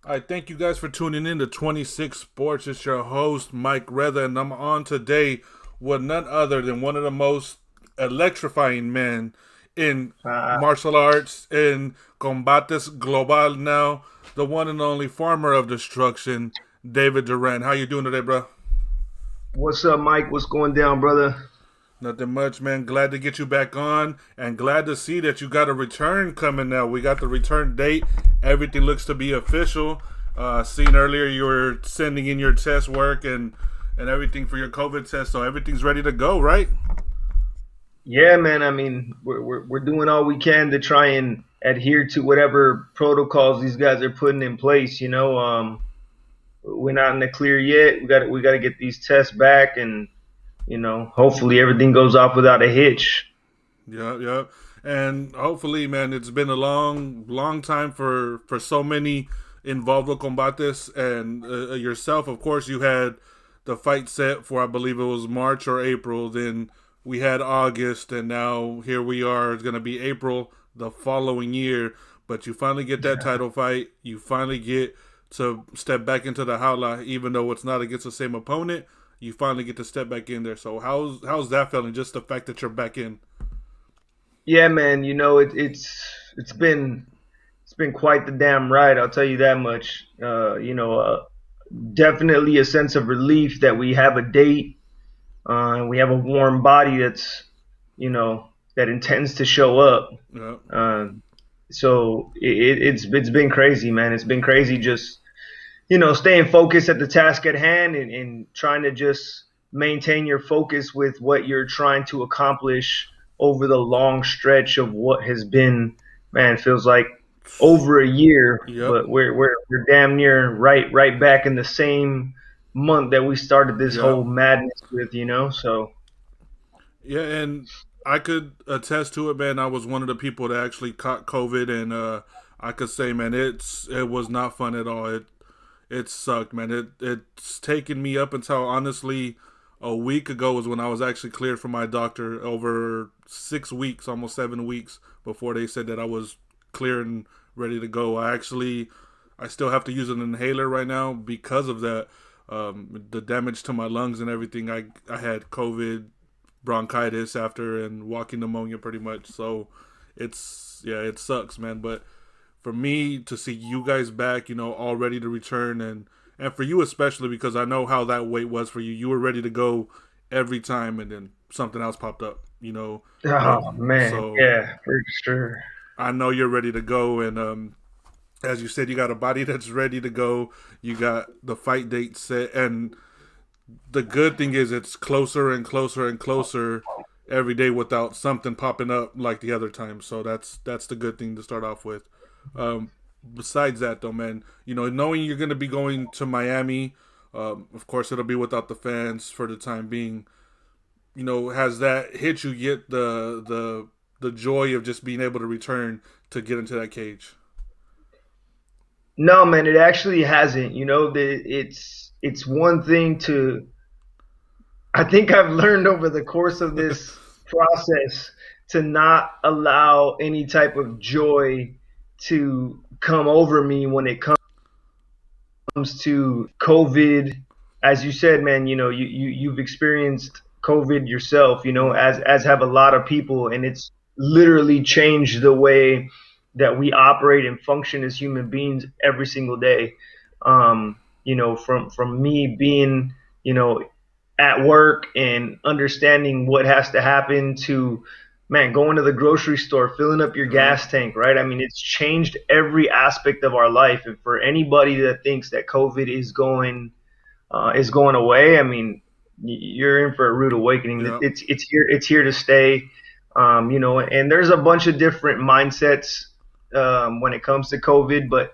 I thank you guys for tuning in to 26 Sports. It's your host, Mike Rether, and I'm on today with none other than one of the most electrifying men in Uh, martial arts, in Combates Global now, the one and only farmer of destruction, David Duran. How you doing today, bro? what's up, Mike? What's going down, brother? Nothing much, man. Glad to get you back on and glad to see that you got a return coming now. We got the return date. Everything looks to be official. Seen earlier you were sending in your test work and everything for your COVID test, so everything's ready to go, right? Yeah, man. I mean, we're doing all we can to try and adhere to whatever protocols these guys are putting in place. We're not in the clear yet. We got to get these tests back, and hopefully everything goes off without a hitch. Yeah, yeah. And hopefully, man, it's been a long time for so many involved with combates and yourself. Of course, you had the fight set for I believe it was March or April. Then we had August, and now here we are. It's gonna be April the following year. But you finally get that title fight. You finally get to step back into the howler, even though it's not against the same opponent. You finally get to step back in there. So how's that feeling? Just the fact that you're back in. Yeah, man. It's been quite the damn ride. I'll tell you that much. Definitely a sense of relief that we have a date. We have a warm body that intends to show up. Yeah. Uh, so it's been crazy, man. It's been crazy just staying focused at the task at hand and trying to just maintain your focus with what you're trying to accomplish over the long stretch of what has been, man, feels like over a year, Yep. but we're damn near right back in the same month that we started this Yep. whole madness with. So Yeah, and I could attest to it, man. I was one of the people that actually caught COVID, and I could say, man, it was not fun at all. It sucked, man. It's taken me up until honestly a week ago was when I was actually cleared from my doctor. Over 6 weeks, almost 7 weeks before they said that I was clear and ready to go. I still have to use an inhaler right now because of that. The damage to my lungs and everything. I had COVID, bronchitis after, and walking pneumonia pretty much. So it sucks, man. But for me to see you guys back, all ready to return, and for you especially because I know how that wait was for you. You were ready to go every time, and then something else popped up. oh man, So yeah, for sure. I know you're ready to go, and as you said, you got a body that's ready to go. You got the fight date set, and the good thing is it's closer and closer and closer every day without something popping up like the other time. So that's the good thing to start off with. Besides that, though, man, knowing you're going to be going to Miami, of course it'll be without the fans for the time being. Has that hit you yet? The joy of just being able to return to get into that cage. No, man, it actually hasn't. It's one thing to. I think I've learned over the course of this process to not allow any type of joy to come over me when it comes to COVID. As you said, man, you've experienced COVID yourself, Yep. as have a lot of people, and it's literally changed the way that we operate and function as human beings every single day. From me being, at work and understanding what has to happen to, man, going to the grocery store, filling up your Yep. gas tank, right? I mean, it's changed every aspect of our life. And for anybody that thinks that COVID is going away, I mean, you're in for a rude awakening. Yep. It's here to stay. And there's a bunch of different mindsets when it comes to COVID, but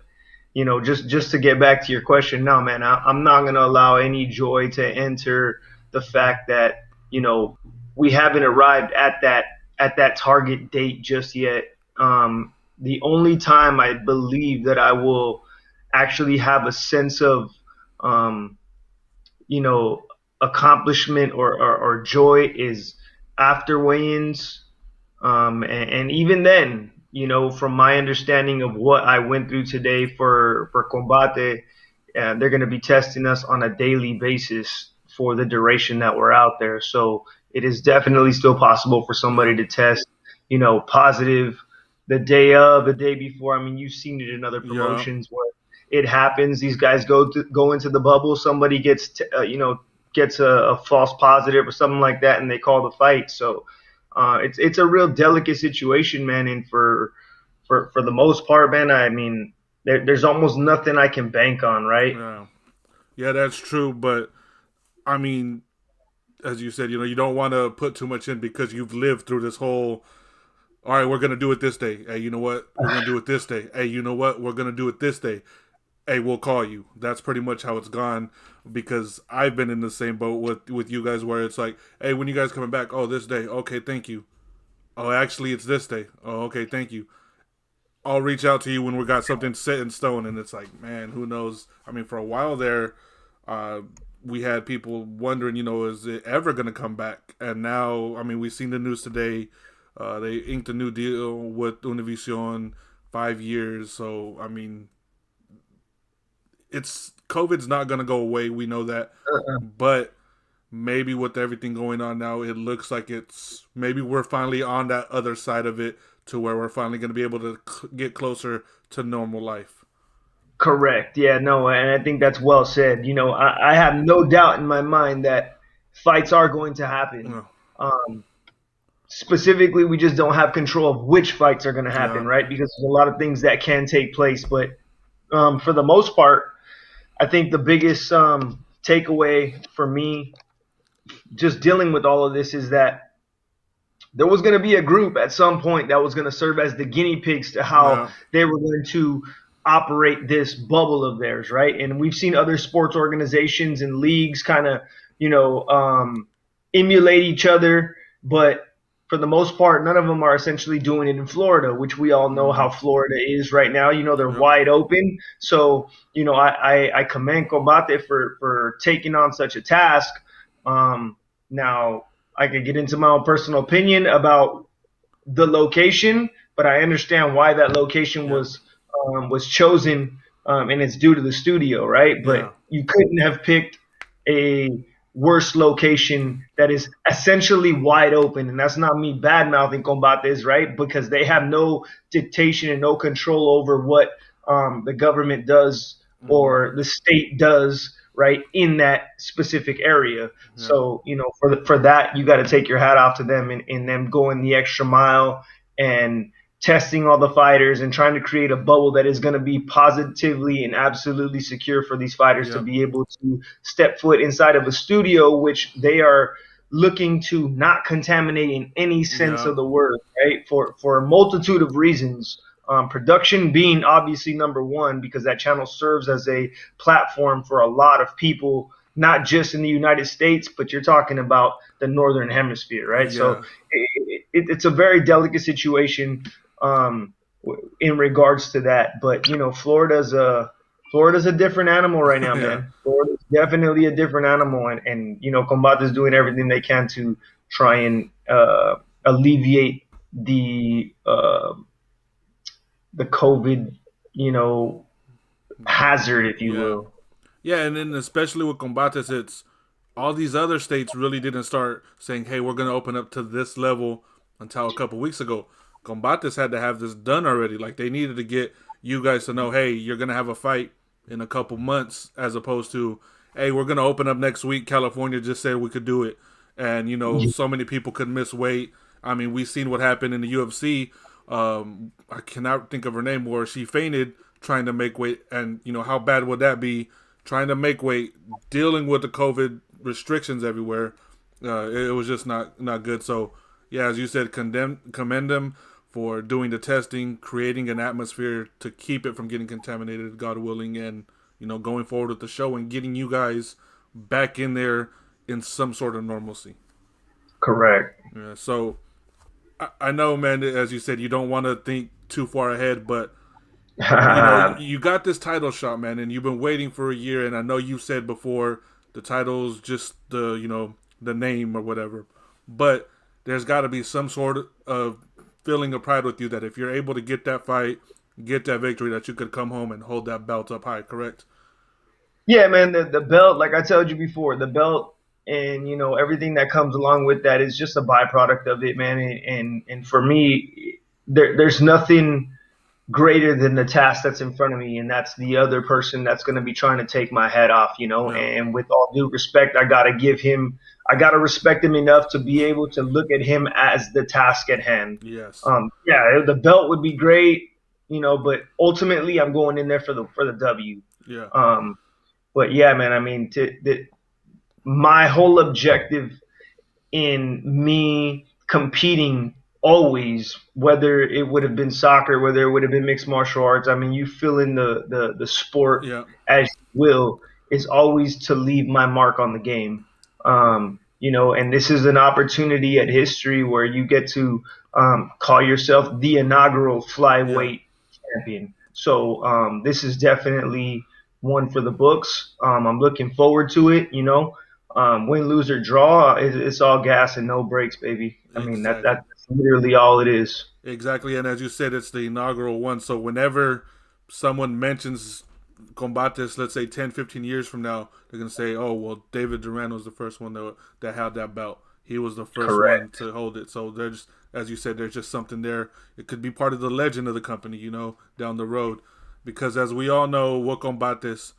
just to get back to your question, no, man, I'm not going to allow any joy to enter the fact that we haven't arrived at that target date just yet. The only time I believe that I will actually have a sense of um, you know accomplishment or joy is after weigh-ins, and even then. from my understanding of what I went through today for Combate, they're going to be testing us on a daily basis for the duration that we're out there. So it is definitely still possible for somebody Yeah, to test, positive the day of, the day before. I mean, you've seen it in other yeah, promotions where it happens. These guys go into the bubble. Somebody gets a false positive or something like that, and they call the fight. So it's a real delicate situation, man. And for the most part, man, I mean, there's almost nothing I can bank on, right? yeah, yeah. That's true, but I mean, as you said, you don't want to put too much in because you've lived through this whole. All right, we're gonna do it this day. Hey, you know what? We're gonna do it this day. Hey, you know what? We're gonna do it this day. Hey, we'll call you. That's pretty much how it's gone. Because I've been in the same boat with you guys, where it's like, hey, when you guys coming back? Oh, this day. Okay, thank you. Oh, actually, it's this day. Oh, okay, thank you. I'll reach out to you when we got something set in stone. And it's like, man, who knows? I mean, for a while there, uh, we had people wondering, is it ever going to come back? And now, I mean, we've seen the news today. They inked a new deal with Univision, 5 years. So, I mean, it's COVID's not going to go away. We know that, but maybe with everything going on now, it looks like it's maybe we're finally on that other side of it to where we're finally going to be able to get closer to normal life. Correct. Yeah, no, and I think that's well said. I have no doubt in my mind that fights are going to happen. Yeah, Um, Specifically, we just don't have control of which fights are going to happen, yeah, right? Because there's a lot of things that can take place. But for the most part, I think the biggest takeaway for me just dealing with all of this is that there was going to be a group at some point that was going to serve as the guinea pigs to how yeah, they were going to operate this bubble of theirs, right? And we've seen other sports organizations and leagues kind of, emulate each other, but for the most part, none of them are essentially doing it in Florida, which we all know mm-hmm. how Florida is right now. They're Yep, wide open. So, I commend Combate for taking on such a task. Now, I could get into my own personal opinion about the location, but I understand why that location yep, was chosen, and it's due to the studio, right? But yeah, you couldn't have picked a worse location that is essentially wide open, and that's not me bad mouthing Combates, right? Because they have no dictation and no control over what the government does mm-hmm. or the state does, right, in that specific area. Yeah, So, for that, you got to take your hat off to them and them going the extra mile and testing all the fighters and trying to create a bubble that is going to be positively and absolutely secure for these fighters to yep, be able to step foot inside of a studio, which they are looking to not contaminate in any sense yeah, of the word, right? For a multitude of reasons. Production being obviously number one because that channel serves as a platform for a lot of people, not just in the United States, but you're talking about the Northern Hemisphere, right? So yeah, it's a very delicate situation in regards to that. But Florida's a different animal right now, yeah, man. Florida's definitely a different animal, and Combat is doing everything they can to try and alleviate the COVID, hazard, if you yeah. will. Yeah, and then especially with Combates, it's all these other states really didn't start saying, "Hey, we're going to open up to this level" until a couple weeks ago. Combates had to have this done already. Like they needed to get you guys to know, "Hey, you're going to have a fight in a couple months," as opposed to, "Hey, we're going to open up next week. California just said we could do it," and so many people could miss weight. I mean, we've seen what happened in the UFC. I cannot think of her name, where she fainted trying to make weight, and how bad would that be? Trying to make weight, dealing with the COVID restrictions everywhere. It was just not good. So yeah, as you said, commend them for doing the testing, creating an atmosphere to keep it from getting contaminated, God willing, and going forward with the show and getting you guys back in there in some sort of normalcy. Correct. Yeah. So I know, man. As you said, you don't want to think too far ahead, but you got this title shot, man, and you've been waiting for a year. And I know you said before the title's just the the name or whatever, but there's got to be some sort of feeling of pride with you that if you're able to get that fight, get that victory, that you could come home and hold that belt up high. Correct? Yeah, man, the belt, like I told you before, the belt and everything that comes along with that is just a byproduct of it, man. And for me, there's nothing greater than the task that's in front of me, and that's the other person that's going to be trying to take my head off, Yeah. And with all due respect, I gotta respect him enough to be able to look at him as the task at hand. Yes. Yeah, the belt would be great, but ultimately I'm going in there for the W. Yeah. Um, but yeah, man, I mean, my whole objective in me competing always, whether it would have been soccer, whether it would have been mixed martial arts. I mean, you fill in the sport Yeah. as you will, is always to leave my mark on the game. And this is an opportunity at history where you get to call yourself the inaugural Yeah. flyweight champion. So this is definitely one for the books. I'm looking forward to it. Win, lose, or draw, it's all gas and no brakes, baby. I mean, Exactly. that's literally all it is. Exactly. And as you said, it's the inaugural one. So whenever someone mentions Combates, let's say 10, 15 years from now, they're going to say, oh, well, David Duran was the first one that had that belt. He was the first one Correct. to hold it. So there's, as you said, there's just something there. It could be part of the legend of the company, down the road. Because as we all know, what Combates,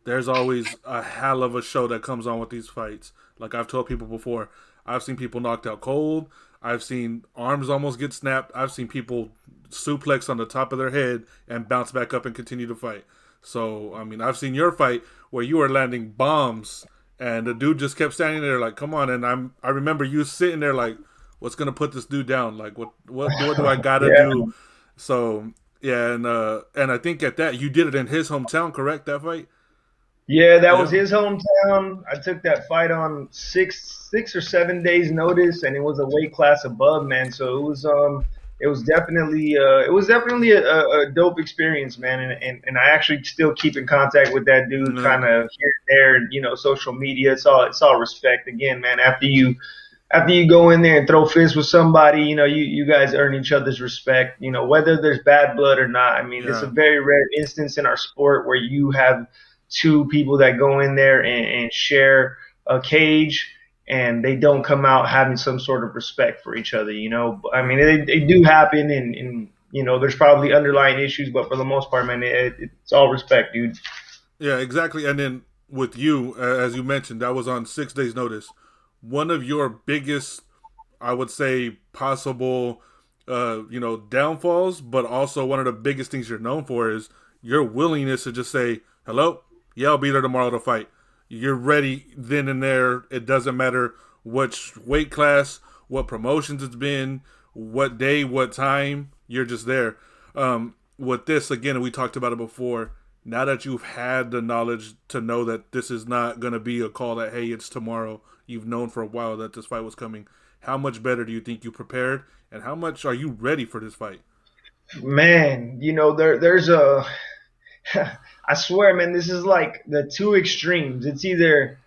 there's always a hell of a show that comes on with these fights. Like I've told people before, I've seen people knocked out cold. I've seen arms almost get snapped. I've seen people suplex on the top of their head and bounce back up and continue to fight. So, I mean, I've seen your fight where you were landing bombs and the dude just kept standing there like, come on. And I remember you sitting there like, what's going to put this dude down? Like, what do I got to Yeah. do? So, yeah. And I think at that, you did it in his hometown, correct? That fight? Yeah, that was Yeah. his hometown. I took that fight on 6 or 7 days notice, and it was a weight class above, man. So it was definitely a dope experience, man. And I actually still keep in contact with that dude, Yeah. kind of here and there, social media. It's all respect again, man. After you go in there and throw fists with somebody, you guys earn each other's respect, whether there's bad blood or not. I mean, it's a Yeah. very rare instance in our sport where you have two people that go in there and share a cage and they don't come out having some sort of respect for each other. I mean, they do happen and there's probably underlying issues, but for the most part, man, it's all respect, dude. Yeah, exactly. And then with you, as you mentioned, that was on 6 days' notice. One of your biggest, I would say, possible, downfalls, but also one of the biggest things you're known for is your willingness to just say, hello, yeah, I'll be there tomorrow to fight. You're ready then and there. It doesn't matter which weight class, what promotions it's been, what day, what time. You're just there. With this, again, we talked about it before. Now that you've had the knowledge to know that this is not going to be a call that, hey, it's tomorrow, you've known for a while that this fight was coming. How much better do you think you prepared? And how much are you ready for this fight? Man, there's a I swear, man, this is like the two extremes. It's either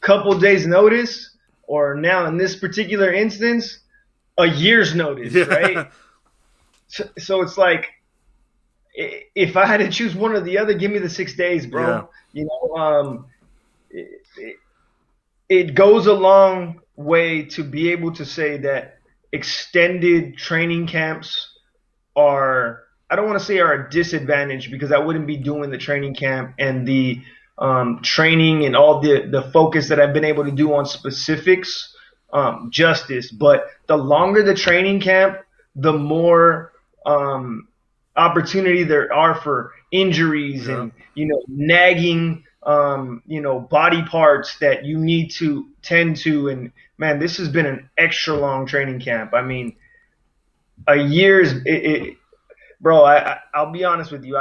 couple days notice or now in this particular instance, a year's notice, right? Yeah. So it's like if I had to choose one or the other, give me the 6 days, Yeah. bro. It, it goes a long way to be able to say that extended training camps are, I don't want to say are a disadvantage because I wouldn't be doing the training camp and the training and all the focus that I've been able to do on specifics justice. But the longer the training camp, the more opportunity there are for injuries Yeah. and nagging body parts that you need to tend to. And man, this has been an extra long training camp. I mean, a year's bro. I'll be honest with you.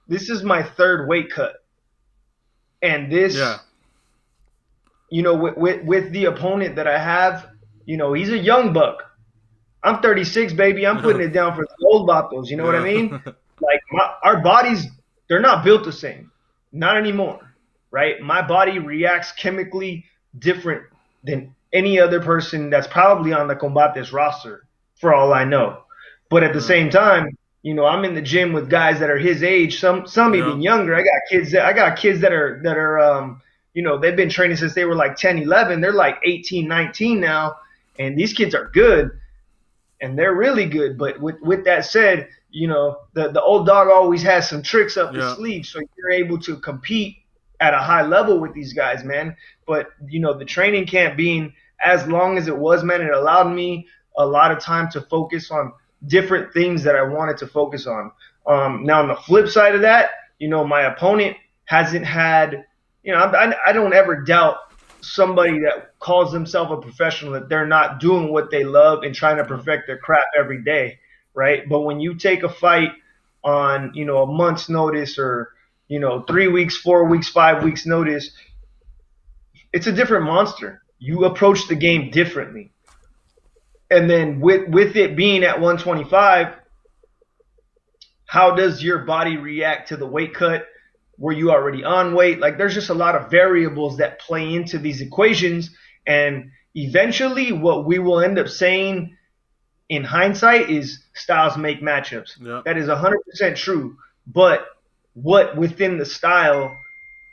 This is my third weight cut, and Yeah. with the opponent that I have, he's a young buck. I'm 36, baby. I'm putting it down for the old vatos. You know what I Yeah. mean? Like our bodies, they're not built the same. Not anymore, right? My body reacts chemically different than any other person that's probably on the Combates roster, for all I know. But at the Yeah. same time, I'm in the gym with guys that are his age, some Yeah. even younger. I got kids that are they've been training since they were like 10, 11. They're like 18, 19 now, and these kids are good and they're really good. But with that said, the old dog always has some tricks up his Yeah. sleeve, so you're able to compete at a high level with these guys, man. But the training camp being as long as it was, man, it allowed me a lot of time to focus on different things that I wanted to focus on. Now on the flip side of that, my opponent hasn't had, I don't ever doubt somebody that calls themselves a professional that they're not doing what they love and trying to Yeah. perfect their craft every day, right? But when you take a fight on, a month's notice or 3 weeks, 4 weeks, 5 weeks notice, it's a different monster. You approach the game differently. And then with it being at 125, how does your body react to the weight cut? Were you already on weight? Like there's just a lot of variables that play into these equations. And eventually what we will end up saying in hindsight is styles make matchups. Yeah. That is 100% true. But what within the style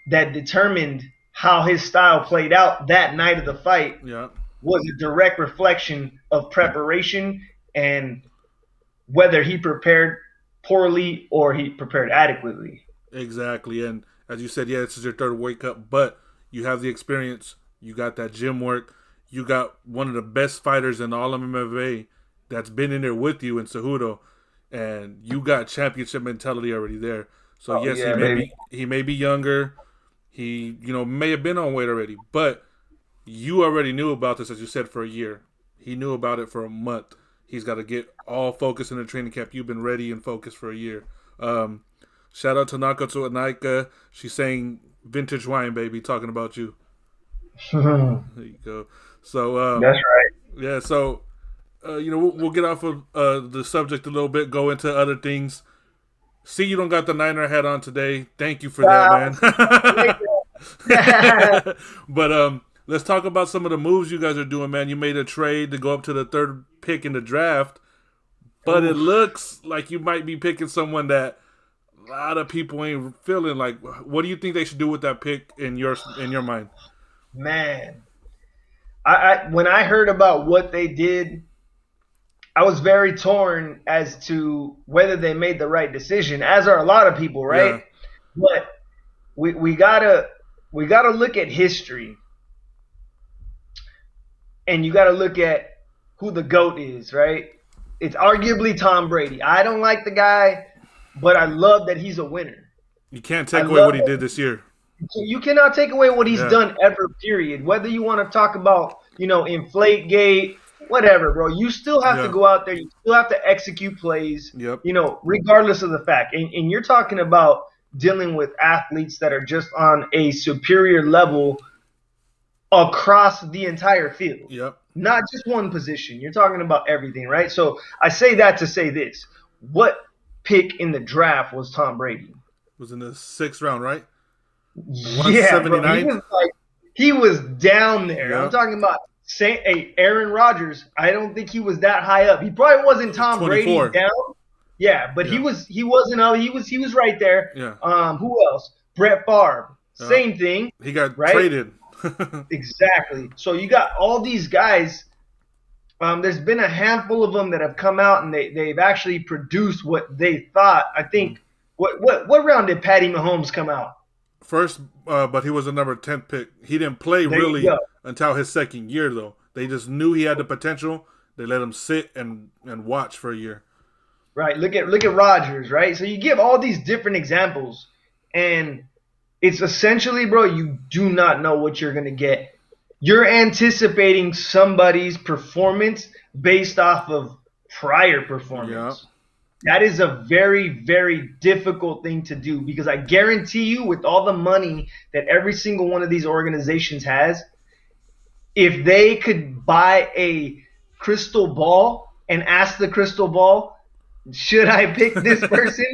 that determined how his style played out that night of the fight Yeah. was a direct reflection of preparation and whether he prepared poorly or he prepared adequately. Exactly. And as you said, yeah, this is your third World Cup, but you have the experience. You got that gym work. You got one of the best fighters in all of MMA that's been in there with you in Cejudo, and you got championship mentality already there. So Oh yes, yeah, baby. he may be younger. He may have been on weight already, but you already knew about this, as you said, for a year. He knew about it for a month. He's got to get all focused in the training camp. You've been ready and focused for a year. Um, Shout out to Nakato Anaika. She's saying vintage wine, baby, talking about you. There you go. So, That's right. yeah, so, we'll get off of the subject a little bit, go into other things. See, you don't got the Niner hat on today. Thank you for that, man. But let's talk about some of the moves you guys are doing, man. You made a trade to go up to the third pick in the draft, but it looks like you might be picking someone that a lot of people ain't feeling. Like, what do you think they should do with that pick in your mind? Man, when I heard about what they did, I was very torn as to whether they made the right decision, as are a lot of people, right? Yeah, But we gotta look at history, and you gotta look at who the GOAT is, right? It's arguably Tom Brady. I don't like the guy, but I love that he's a winner. you can't I take away love what he did this year. You cannot take away what he's Yeah, done ever, period. Whether you want to talk about, inflate gate, whatever, bro. You still have to yeah, go out there. You still have to execute plays, yep, regardless of the fact. And you're talking about dealing with athletes that are just on a superior level across the entire field, yep. not just one position. You're talking about everything, right? So I say that to say this. What pick in the draft was Tom Brady? Was in the sixth round, right? One Yeah, seventy bro. He ninth. was like he was down there. I'm Yep, talking about Aaron Rodgers. I don't think he was that high up. He probably wasn't Tom Brady 24. down. Yeah, but he Yeah, was he wasn't he was right there. yeah, Who else? Brett Favre. yeah. Same thing, He got right? traded. Exactly. So you got all these guys. There's been a handful of them that have come out and they've actually produced what they thought. I think what round did Patty Mahomes come out? First, but he was a number 10th pick. He didn't play There you really go. until his second year, though. They just knew he had the potential. They let him sit and watch for a year. Right. Look at Rodgers, right? So you give all these different examples, and it's essentially, bro, you do not know what you're gonna get. You're anticipating somebody's performance based off of prior Yeah, performance. That is a very, very difficult thing to do because I guarantee you, with all the money that every single one of these organizations has, if they could buy a crystal ball and ask the crystal ball, should I pick this person?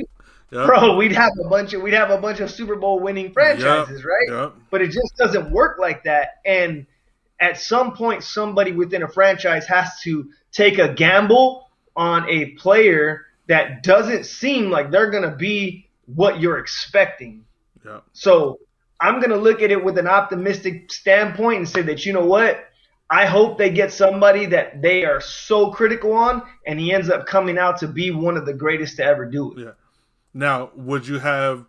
yep, Bro, we'd have a bunch of Super Bowl winning yep, franchises, right? yep, But it just doesn't work like that. And at some point, somebody within a franchise has to take a gamble on a player that doesn't seem like they're going to be what you're expecting. Yeah. So I'm going to look at it with an optimistic standpoint and say that, you know what? I hope they get somebody that they are so critical on, and he ends up coming out to be one of the greatest to ever do it. Yeah. Now, would you have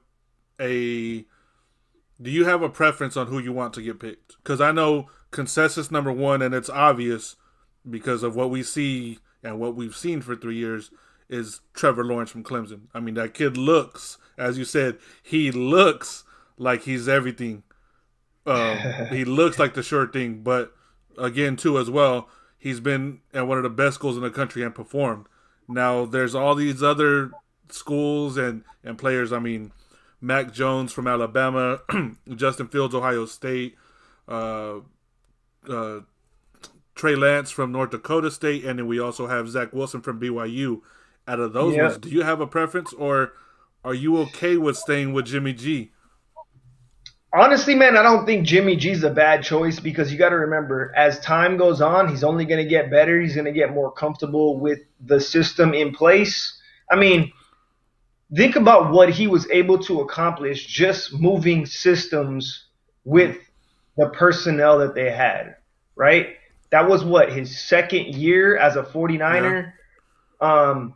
a do you have a preference on who you want to get picked? Because I know consensus number one, and it's obvious because of what we see and what we've seen for 3 years, is Trevor Lawrence from Clemson. I mean, that kid looks, as you said, he looks like he's everything. He looks like the sure thing, but again, too, as well, he's been at one of the best schools in the country and performed. Now, there's all these other schools and players. I mean, Mac Jones from Alabama, Justin Fields, Ohio State, uh, uh, Trey Lance from North Dakota State, and then we also have Zach Wilson from BYU. Out of those Yeah. ones, do you have a preference, or are you okay with staying with Jimmy G? Honestly, man, I don't think Jimmy G's a bad choice because you got to remember, as time goes on, he's only going to get better. He's going to get more comfortable with the system in place. I mean, think about what he was able to accomplish just moving systems with the personnel that they had, right? That was what, his second year as a Yeah, 49er?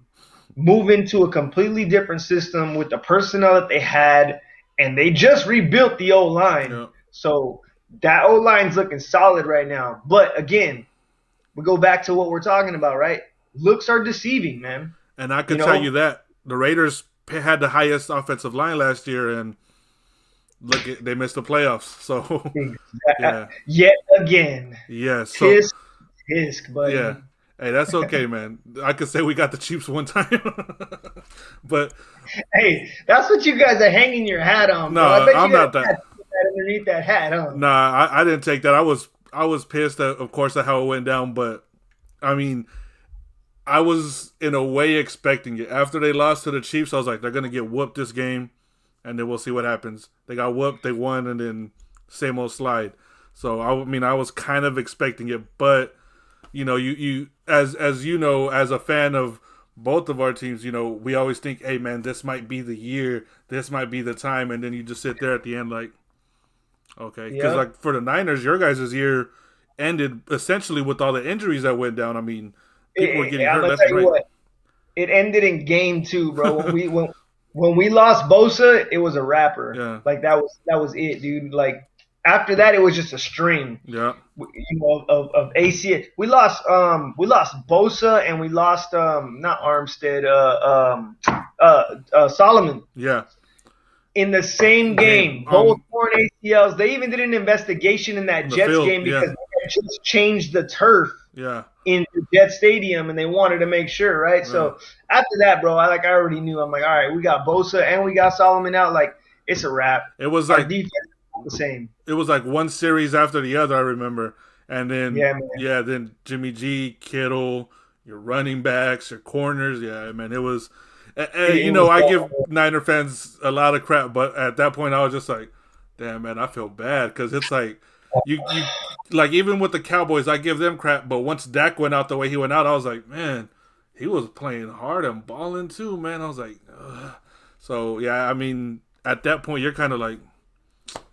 Move into a completely different system with the personnel that they had, and they just rebuilt the O line. yeah. So that O line's looking solid right now. But again, we go back to what we're talking about, right? Looks are deceiving, man. And I You can tell you know, that the Raiders had the highest offensive line last year, and they missed the playoffs. So yeah, yet again, yeah. So tisk tisk, yeah. buddy. Hey, that's okay, man. I could say we got the Chiefs one time, but Hey, that's what you guys are hanging your hat on, no, bro. I bet you I'm guys not that. had that underneath that hat, huh? Nah, I didn't take that. I was pissed at, of course, at how it went down, but I mean, I was in a way expecting it. After they lost to the Chiefs, I was like, they're gonna get whooped this game, and then we'll see what happens. They got whooped, they won, and then same old slide. So I mean, I was kind of expecting it, but you as you know, as a fan of both of our teams, we always think, hey man, this might be the year, this might be the time, and then you just sit there at the end like, okay, because Yep. like for the Niners, your guys' year ended essentially with all the injuries that went down. I mean, people were getting I'm hurt gonna left tell and you right. what. It ended in game two, bro. When we lost Bosa, it was a wrapper. Yeah, Like that was it, dude. Like after that, it was just a string, yeah, of AC. We lost Bosa and we lost not Armstead, Solomon yeah. in the same Game game. Both torn ACLs. They even did an investigation in that the Jets field, game yeah, because they had just changed the turf yeah, in the Jet Stadium, and they wanted to make sure, right? right. So after that, bro, I already knew. I'm like, all right, we got Bosa and we got Solomon out. Like, it's a wrap. It was Our like defense is not the same. one series after the other. I remember, and then Yeah, man. yeah, then Jimmy G, Kittle, your running backs, your corners. Yeah, man, it was. It was I give awful. Niner fans a lot of crap, but at that point, I was just like, damn, man, I feel bad because it's like you like even with the Cowboys, I give them crap, but once Dak went out the way he went out, I was like, man, he was playing hard and balling too, man. I was like, ugh. So yeah, I mean, at that point, you're kind of like,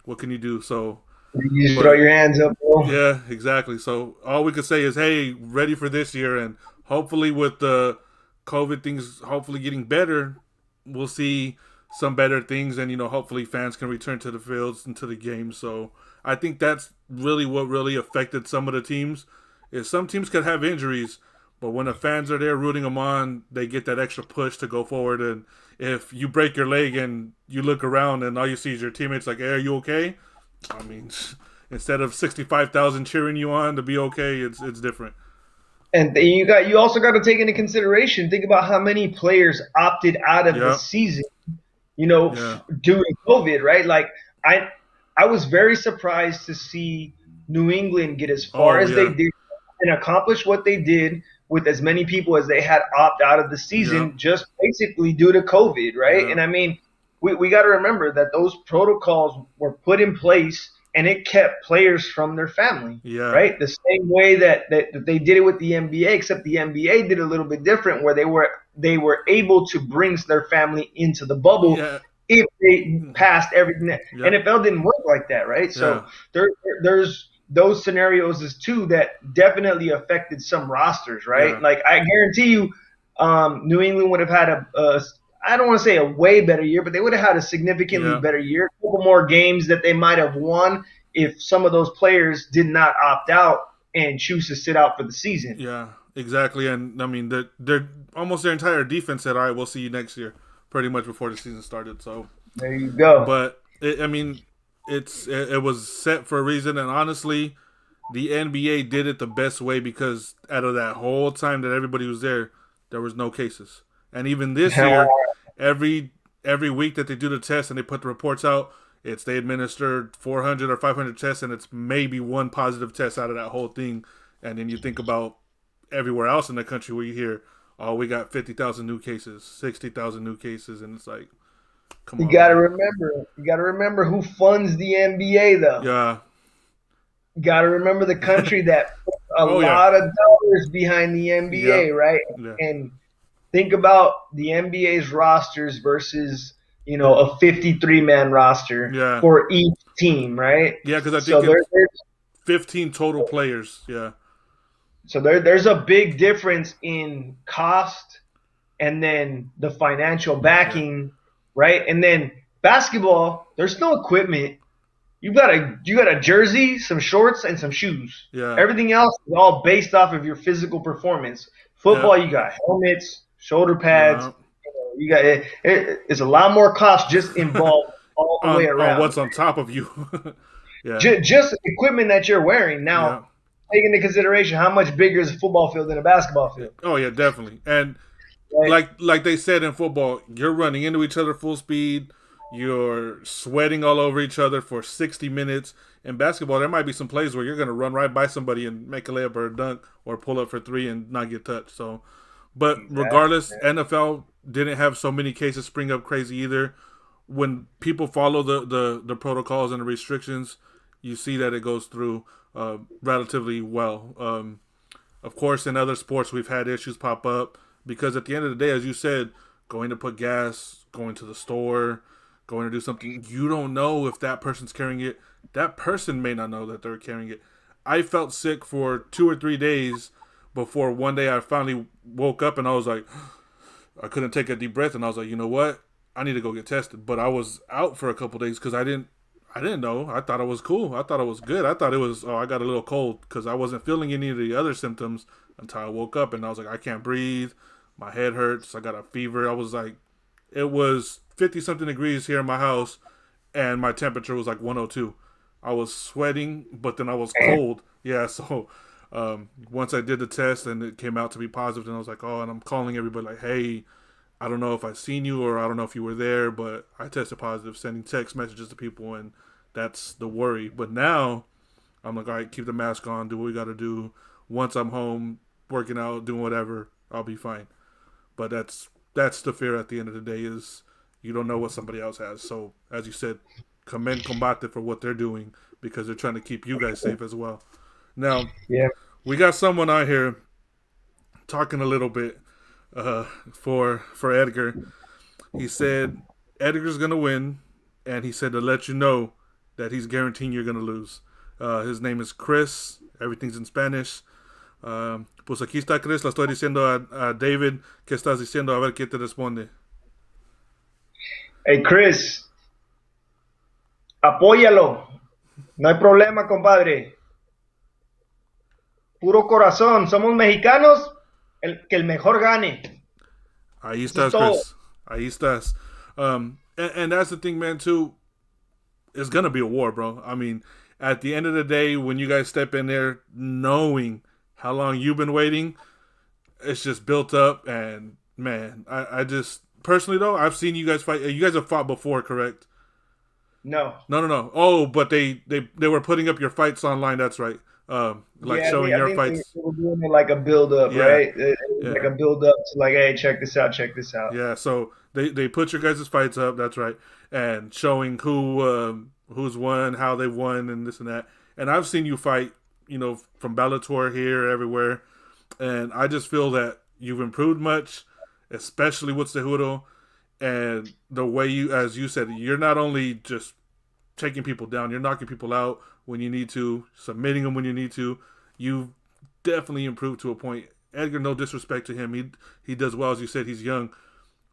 what can you do? So, You just throw but your hands up, bro. yeah, exactly. So all we could say is, hey, ready for this year, and hopefully with the COVID things hopefully getting better, we'll see some better things, and hopefully fans can return to the fields and to the games. So I think that's really what really affected some of the teams. Is some teams could have injuries, but when the fans are there rooting them on, they get that extra push to go forward. And if you break your leg and you look around and all you see is your teammates like, hey, are you okay? I mean, instead of 65,000 cheering you on to be okay, it's different. And you also got to take into consideration. Think about how many players opted out of the Yeah, season, yeah, during COVID, right? Like I I was very surprised to see New England get as far oh as they yeah, did and accomplish what they did with as many people as they had opt out of the yeah, season just basically due to COVID, right? yeah, And I mean, we got to remember that those protocols were put in place and it kept players from their family, Yeah. right? The same way that they did it with the NBA, except the NBA did a little bit different, where they were able to bring their family into the bubble Yeah. if they passed everything. Yep. NFL didn't work like that, right? Yeah. So there's those scenarios as too that definitely affected some rosters, right? Yeah. Like I guarantee you, New England would have had a I don't want to say a way better year, but they would have had a significantly Yeah. better year. A couple more games that they might have won if some of those players did not opt out and choose to sit out for the season. Yeah. Exactly. And I mean, they're almost their entire defense said, "All right, we'll see you next year," pretty much before the season started. So, There you go. but I mean, it was set for a reason, and honestly, the NBA did it the best way because out of that whole time that everybody was there was no cases. And even this year, every week that they do the test and they put the reports out, it's they administered 400 or 500 tests, and it's maybe one positive test out of that whole thing. And then you think about everywhere else in the country where you hear, "Oh, we got 50,000 new cases, 60,000 new cases," and it's like, come You on, got to man. remember. You got to remember who funds the NBA, though. Yeah. You got to remember the country that put a Oh yeah. lot of dollars behind the NBA, Yep. right? Yeah. And think about the NBA's rosters versus a 53-man roster Yeah. for each team, right? Yeah, because I So think there, it's 15 total players. Yeah. there's a big difference in cost and then the financial Yeah. backing, right? And then basketball, there's no equipment. You got a jersey, some shorts, and some shoes. Yeah. Everything else is all based off of your physical performance. Yep. Football, you got helmets, shoulder pads. Yeah. You got it's a lot more cost just involved all the way On around. what's on top of you. Yeah. Just equipment that you're wearing. Yeah. Now, take into consideration how much bigger is a football field than a basketball field. Oh yeah, definitely. And Right? like they said in football, you're running into each other full speed. You're sweating all over each other for 60 minutes. In basketball, there might be some plays where you're going to run right by somebody and make a layup or a dunk or pull up for three and not get touched. So, but regardless, NFL didn't have so many cases spring up crazy either. When people follow the protocols and the restrictions, you see that it goes through relatively well. Of course, in other sports, we've had issues pop up because at the end of the day, as you said, going to put gas, going to the store, going to do something, you don't know if that person's carrying it. That person may not know that they're carrying it. I felt sick for 2 or 3 days before one day I finally woke up and I was like, I couldn't take a deep breath, and I was like, you know what? I need to go get tested. But I was out for a couple days because I didn't know. I thought it was cool. I thought it was good. I thought it was, I got a little cold because I wasn't feeling any of the other symptoms until I woke up and I was like, I can't breathe. My head hurts. I got a fever. I was like, it was 50 something degrees here in my house and my temperature was like 102. I was sweating, but then I was cold. Yeah, so once I did the test and it came out to be positive, and I was like, oh, and I'm calling everybody like, hey, I don't know if I seen you or I don't know if you were there, but I tested positive, sending text messages to people, and that's the worry. But now I'm like, all right, keep the mask on, do what we got to do. Once I'm home, working out, doing whatever, I'll be fine. But that's the fear at the end of the day is you don't know what somebody else has. So as you said, commend Combate for what they're doing because they're trying to keep you guys safe as well. Now Yeah. we got someone out here talking a little bit for Edgar. He said Edgar's gonna win, and he said to let you know that he's guaranteeing you're gonna lose. His name is Chris. Everything's in Spanish. Pues aquí está Chris. Le estoy diciendo a David qué estás diciendo a ver qué te responde. Hey, Chris, apóyalo. No hay problema, compadre. Puro corazón. Somos mexicanos. Que el mejor gane. Ahí Eso es estás, todo. Chris. Ahí estás. And that's the thing, man. Too, it's gonna be a war, bro. I mean, at the end of the day, when you guys step in there, knowing how long you've been waiting, it's just built up. And man, I just personally though, I've seen you guys fight. You guys have fought before, correct? No. No. Oh, but they were putting up your fights online. That's right. Like Yeah, showing I your think fights. they were doing it like a build up, Yeah, right? yeah, Like a build up to like, hey, check this out, check this out. yeah. So they put your guys' fights up. That's right, and showing who's won, how they won, and this and that. And I've seen you fight, from Bellator here, everywhere, and I just feel that you've improved much, especially with Cejudo, and the way you, as you said, you're not only just taking people down, you're knocking people out when you need to, submitting them when you need to. You've definitely improved to a point. Edgar, no disrespect to him, he does well, as you said, he's young,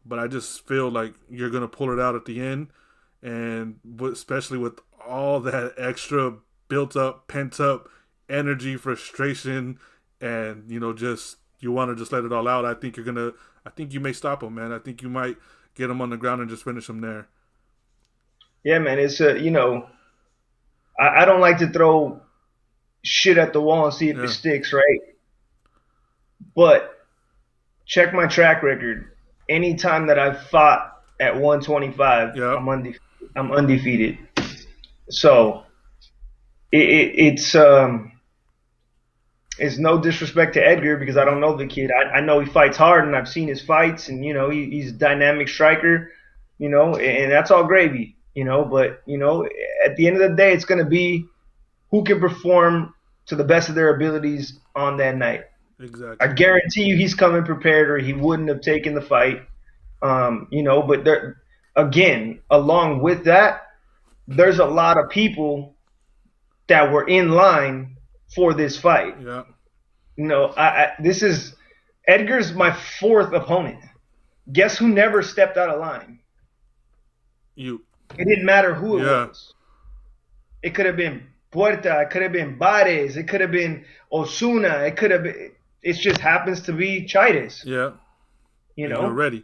but I just feel like you're gonna pull it out at the end, and especially with all that extra built up, pent up energy, frustration, and just you want to just let it all out. I think you may stop him, man. I think you might get him on the ground and just finish him there. Yeah, man. It's I don't like to throw shit at the wall and see if it Yeah. sticks, right? But check my track record. Anytime that I've fought at 125, Yep. I'm undefeated. So it's no disrespect to Edgar because I don't know the kid. I know he fights hard and I've seen his fights, and he's a dynamic striker, and that's all gravy, But at the end of the day, it's gonna be who can perform to the best of their abilities on that night. I Exactly. guarantee you he's coming prepared or he wouldn't have taken the fight. But again, along with that, there's a lot of people that were in line for this fight. Yeah. This is Edgar's my fourth opponent. Guess who never stepped out of line? You. It didn't matter who it Yeah. was. It could have been Puerta. It could have been Bares. It could have been Osuna. It could have been. It just happens to be Chidas. Yeah. You And you're know. ready.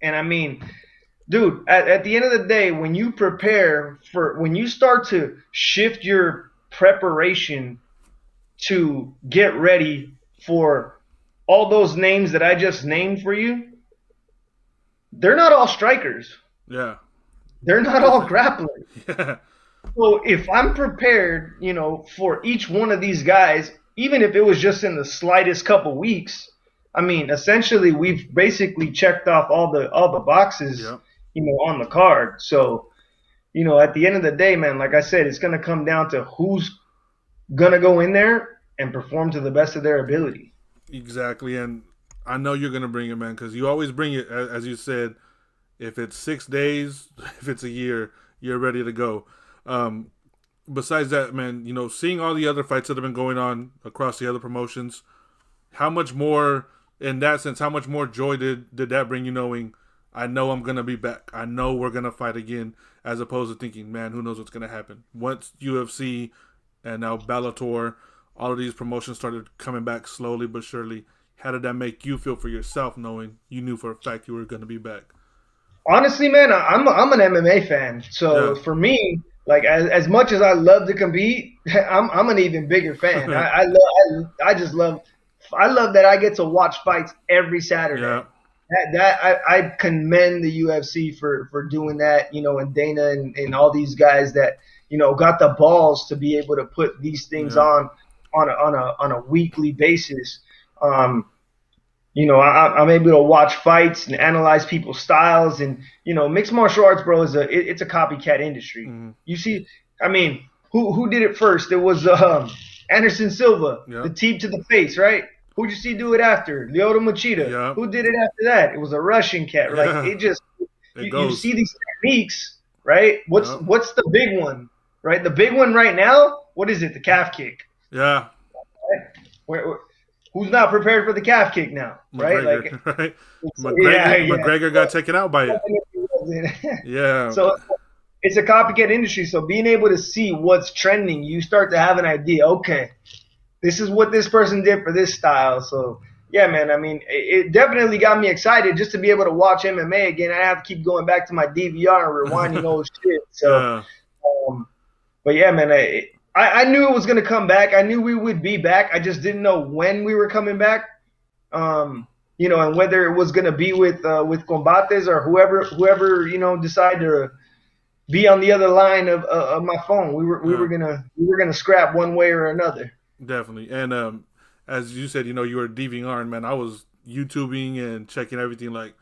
And I mean, dude, at the end of the day, when you start to shift your preparation to get ready for all those names that I just named for you, they're not all strikers. Yeah. They're not all Different. grapplers. Yeah. So if I'm prepared, for each one of these guys, even if it was just in the slightest couple weeks, I mean, essentially we've basically checked off all the boxes, Yeah. on the card. So, at the end of the day, man, like I said, it's gonna come down to who's gonna go in there and perform to the best of their ability. Exactly. And I know you're gonna bring it, man, because you always bring it. As you said, if it's 6 days, if it's a year, you're ready to go. Um, Besides that, man, seeing all the other fights that have been going on across the other promotions, how much more, in that sense, how much more joy did that bring you, knowing I know I'm gonna be back, I know we're gonna fight again, as opposed to thinking, man, who knows what's gonna happen. Once UFC and now Bellator, all of these promotions started coming back slowly but surely. How did that make you feel for yourself, knowing you knew for a fact you were gonna be back? Honestly, man, I'm an MMA fan. So Yeah. for me, like as much as I love to compete, I'm an even bigger fan. I love that I get to watch fights every Yeah. Saturday. I commend the UFC for doing that, and Dana and all these guys that got the balls to be able to put these things Yeah. on a weekly basis. Um, I'm able to watch fights and analyze people's styles, and mixed martial arts, bro, it's a copycat industry. Mm-hmm. You see, I mean, who did it first? It was Anderson Silva, Yeah. the teep to the face, right? Who'd you see do it after? Lyoto Machida. Yeah. Who did it after that? It was a Russian cat. Like Yeah. it just It you goes. see these techniques, right? What's Yeah. what's the big one, right? The big one right now. What is it? The calf kick. Yeah. Right? Who's not prepared for the calf kick now, right? Like, McGregor. Right. yeah, McGregor. yeah. McGregor got taken out by it. Yeah. So it's a copycat industry. So being able to see what's trending, you start to have an idea. Okay, this is what this person did for this style. So yeah, man. I mean, it definitely got me excited just to be able to watch MMA again. I have to keep going back to my DVR and rewinding old shit. So, Yeah. but yeah, man. I knew it was gonna come back. I knew we would be back. I just didn't know when we were coming back. And whether it was gonna be with Combates or whoever decided to be on the other line of my phone. We were gonna scrap one way or another. Definitely. And as you said, you were DVRing, man. I was YouTubing and checking everything like,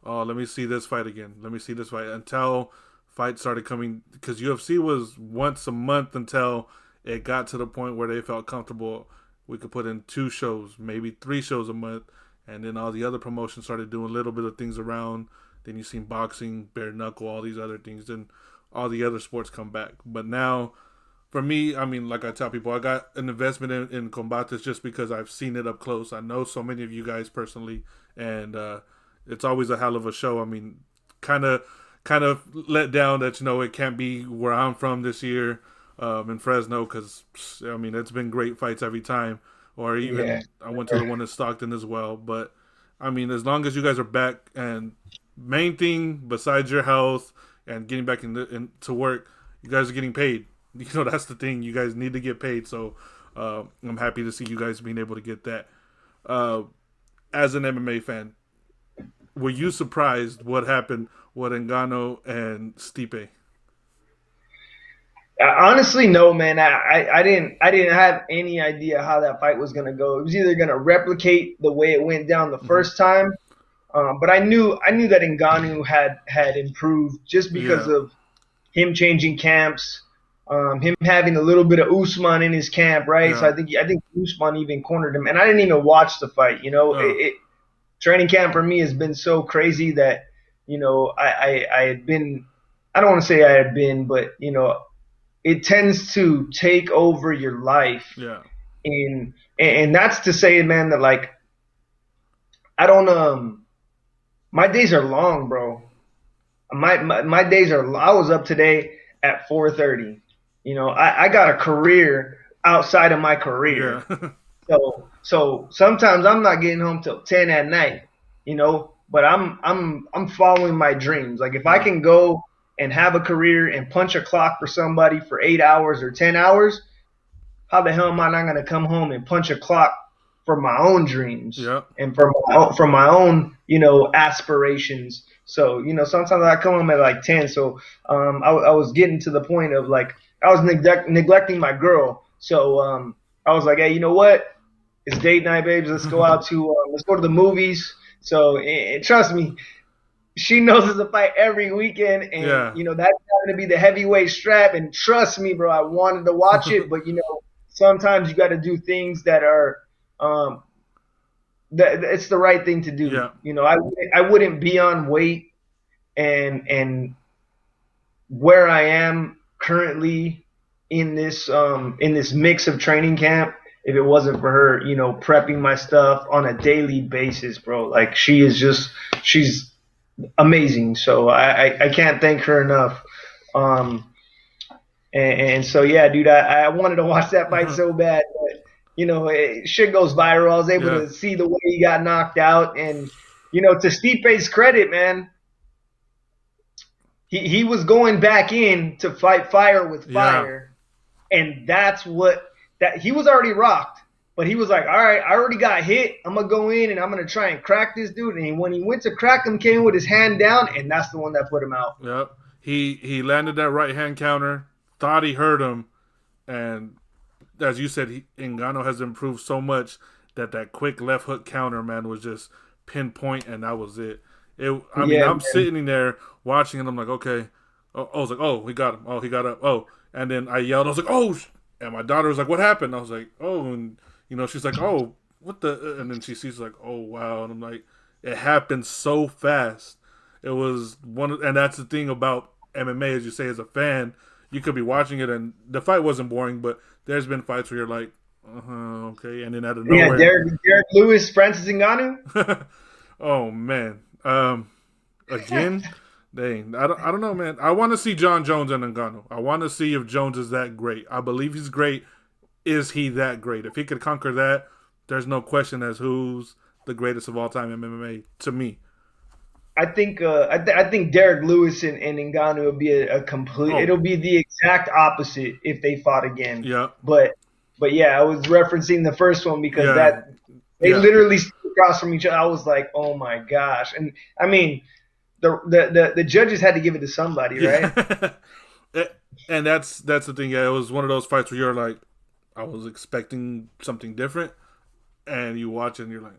oh, let me see this fight again. Let me see this fight until fights started coming, because UFC was once a month until it got to the point where they felt comfortable. We could put in 2 shows, maybe 3 shows a month, and then all the other promotions started doing a little bit of things around. Then you seen boxing, bare knuckle, all these other things. Then all the other sports come back. But now, for me, I mean, like I tell people, I got an investment in Combates just because I've seen it up close. I know so many of you guys personally, and it's always a hell of a show. I mean, kind of let down that it can't be where I'm from this year in Fresno, because I mean it's been great fights every time. Or Yeah. even I went to the one in Stockton as well. But I mean, as long as you guys are back, and main thing besides your health and getting back into work, you guys are getting paid. That's the thing. You guys need to get paid. So I'm happy to see you guys being able to get that. Uh, as an MMA fan, were you surprised what happened with Ngannou and Stipe? Honestly, no, man. I didn't have any idea how that fight was gonna go. It was either gonna replicate the way it went down the Mm-hmm. first time, but I knew that Ngannou had improved just because Yeah. of him changing camps, him having a little bit of Usman in his camp, right? So Yeah. I think Usman even cornered him, and I didn't even watch the fight. Oh. Training camp for me has been so crazy that I had been. I don't want to say I had been, but it tends to take over your life Yeah. and that's to say, man, that like I don't my days are long, bro. My days are. I was up today at 4:30. I got a career outside of my Yeah. career. So sometimes I'm not getting home till 10 at night, but I'm following my dreams. Like if I Yeah. can go and have a career and punch a clock for somebody for 8 hours or 10 hours, how the hell am I not going to come home and punch a clock for my own dreams Yeah. and for my own aspirations? So sometimes I come home at like 10. So I was getting to the point of like I was neglecting my girl. So I was like, hey, you know what? It's date night, babes. Let's go to the movies. So and trust me, she knows it's a fight every weekend, and Yeah. that's going to be the heavyweight strap. And trust me, bro, I wanted to watch it, but sometimes you got to do things that are um, that it's the right thing to do. Yeah. I wouldn't be on weight and where I am currently in this mix of training camp if it wasn't for her, prepping my stuff on a daily basis, bro. Like she's amazing. So I can't thank her enough. Um, and so yeah, dude, I wanted to watch that fight so bad, but shit goes viral. I was able Yeah. to see the way he got knocked out, and to Stipe's credit, man, he was going back in to fight fire with Yeah. fire, and that's what that he was already rocked. But he was like, all right, I already got hit. I'm gonna go in and I'm gonna try and crack this dude. And when he went to crack him, came with his hand down, and that's the one that put him out. Yep. He landed that right hand counter, thought he hurt him, and as you said, Ngannou has improved so much that quick left hook counter, man, was just pinpoint, and that was it. I mean, Yeah, I'm man. sitting there watching, and I'm like, okay. Oh, I was like, oh, he got him. Oh, he got up. Oh, and then I yelled. I was like, oh, and my daughter was like, what happened? I was like, oh, and she's like, oh, what the? And then she sees like, oh, wow, and I'm like, it happened so fast. It was and that's the thing about MMA, as you say, as a fan, you could be watching it, and the fight wasn't boring, but there's been fights where you're like, okay, and then out of Yeah, nowhere, Derek Lewis, Francis Ngannou. oh man, again, dang, I don't know, man. I want to see John Jones and Ngannou. I want to see if Jones is that great. I believe he's great. Is he that great? If he could conquer that, there's no question as who's the greatest of all time in MMA to me. I think Derek Lewis and Ngannou will be a complete. Oh, It'll be the exact opposite if they fought again. yeah, But yeah, I was referencing the first one because yeah, that they yeah, literally stood across from each other. I was like, oh my gosh, and I mean the judges had to give it to somebody, right? yeah. And that's the thing. Yeah, it was one of those fights where you're like, I was expecting something different, and you watch it and you're like,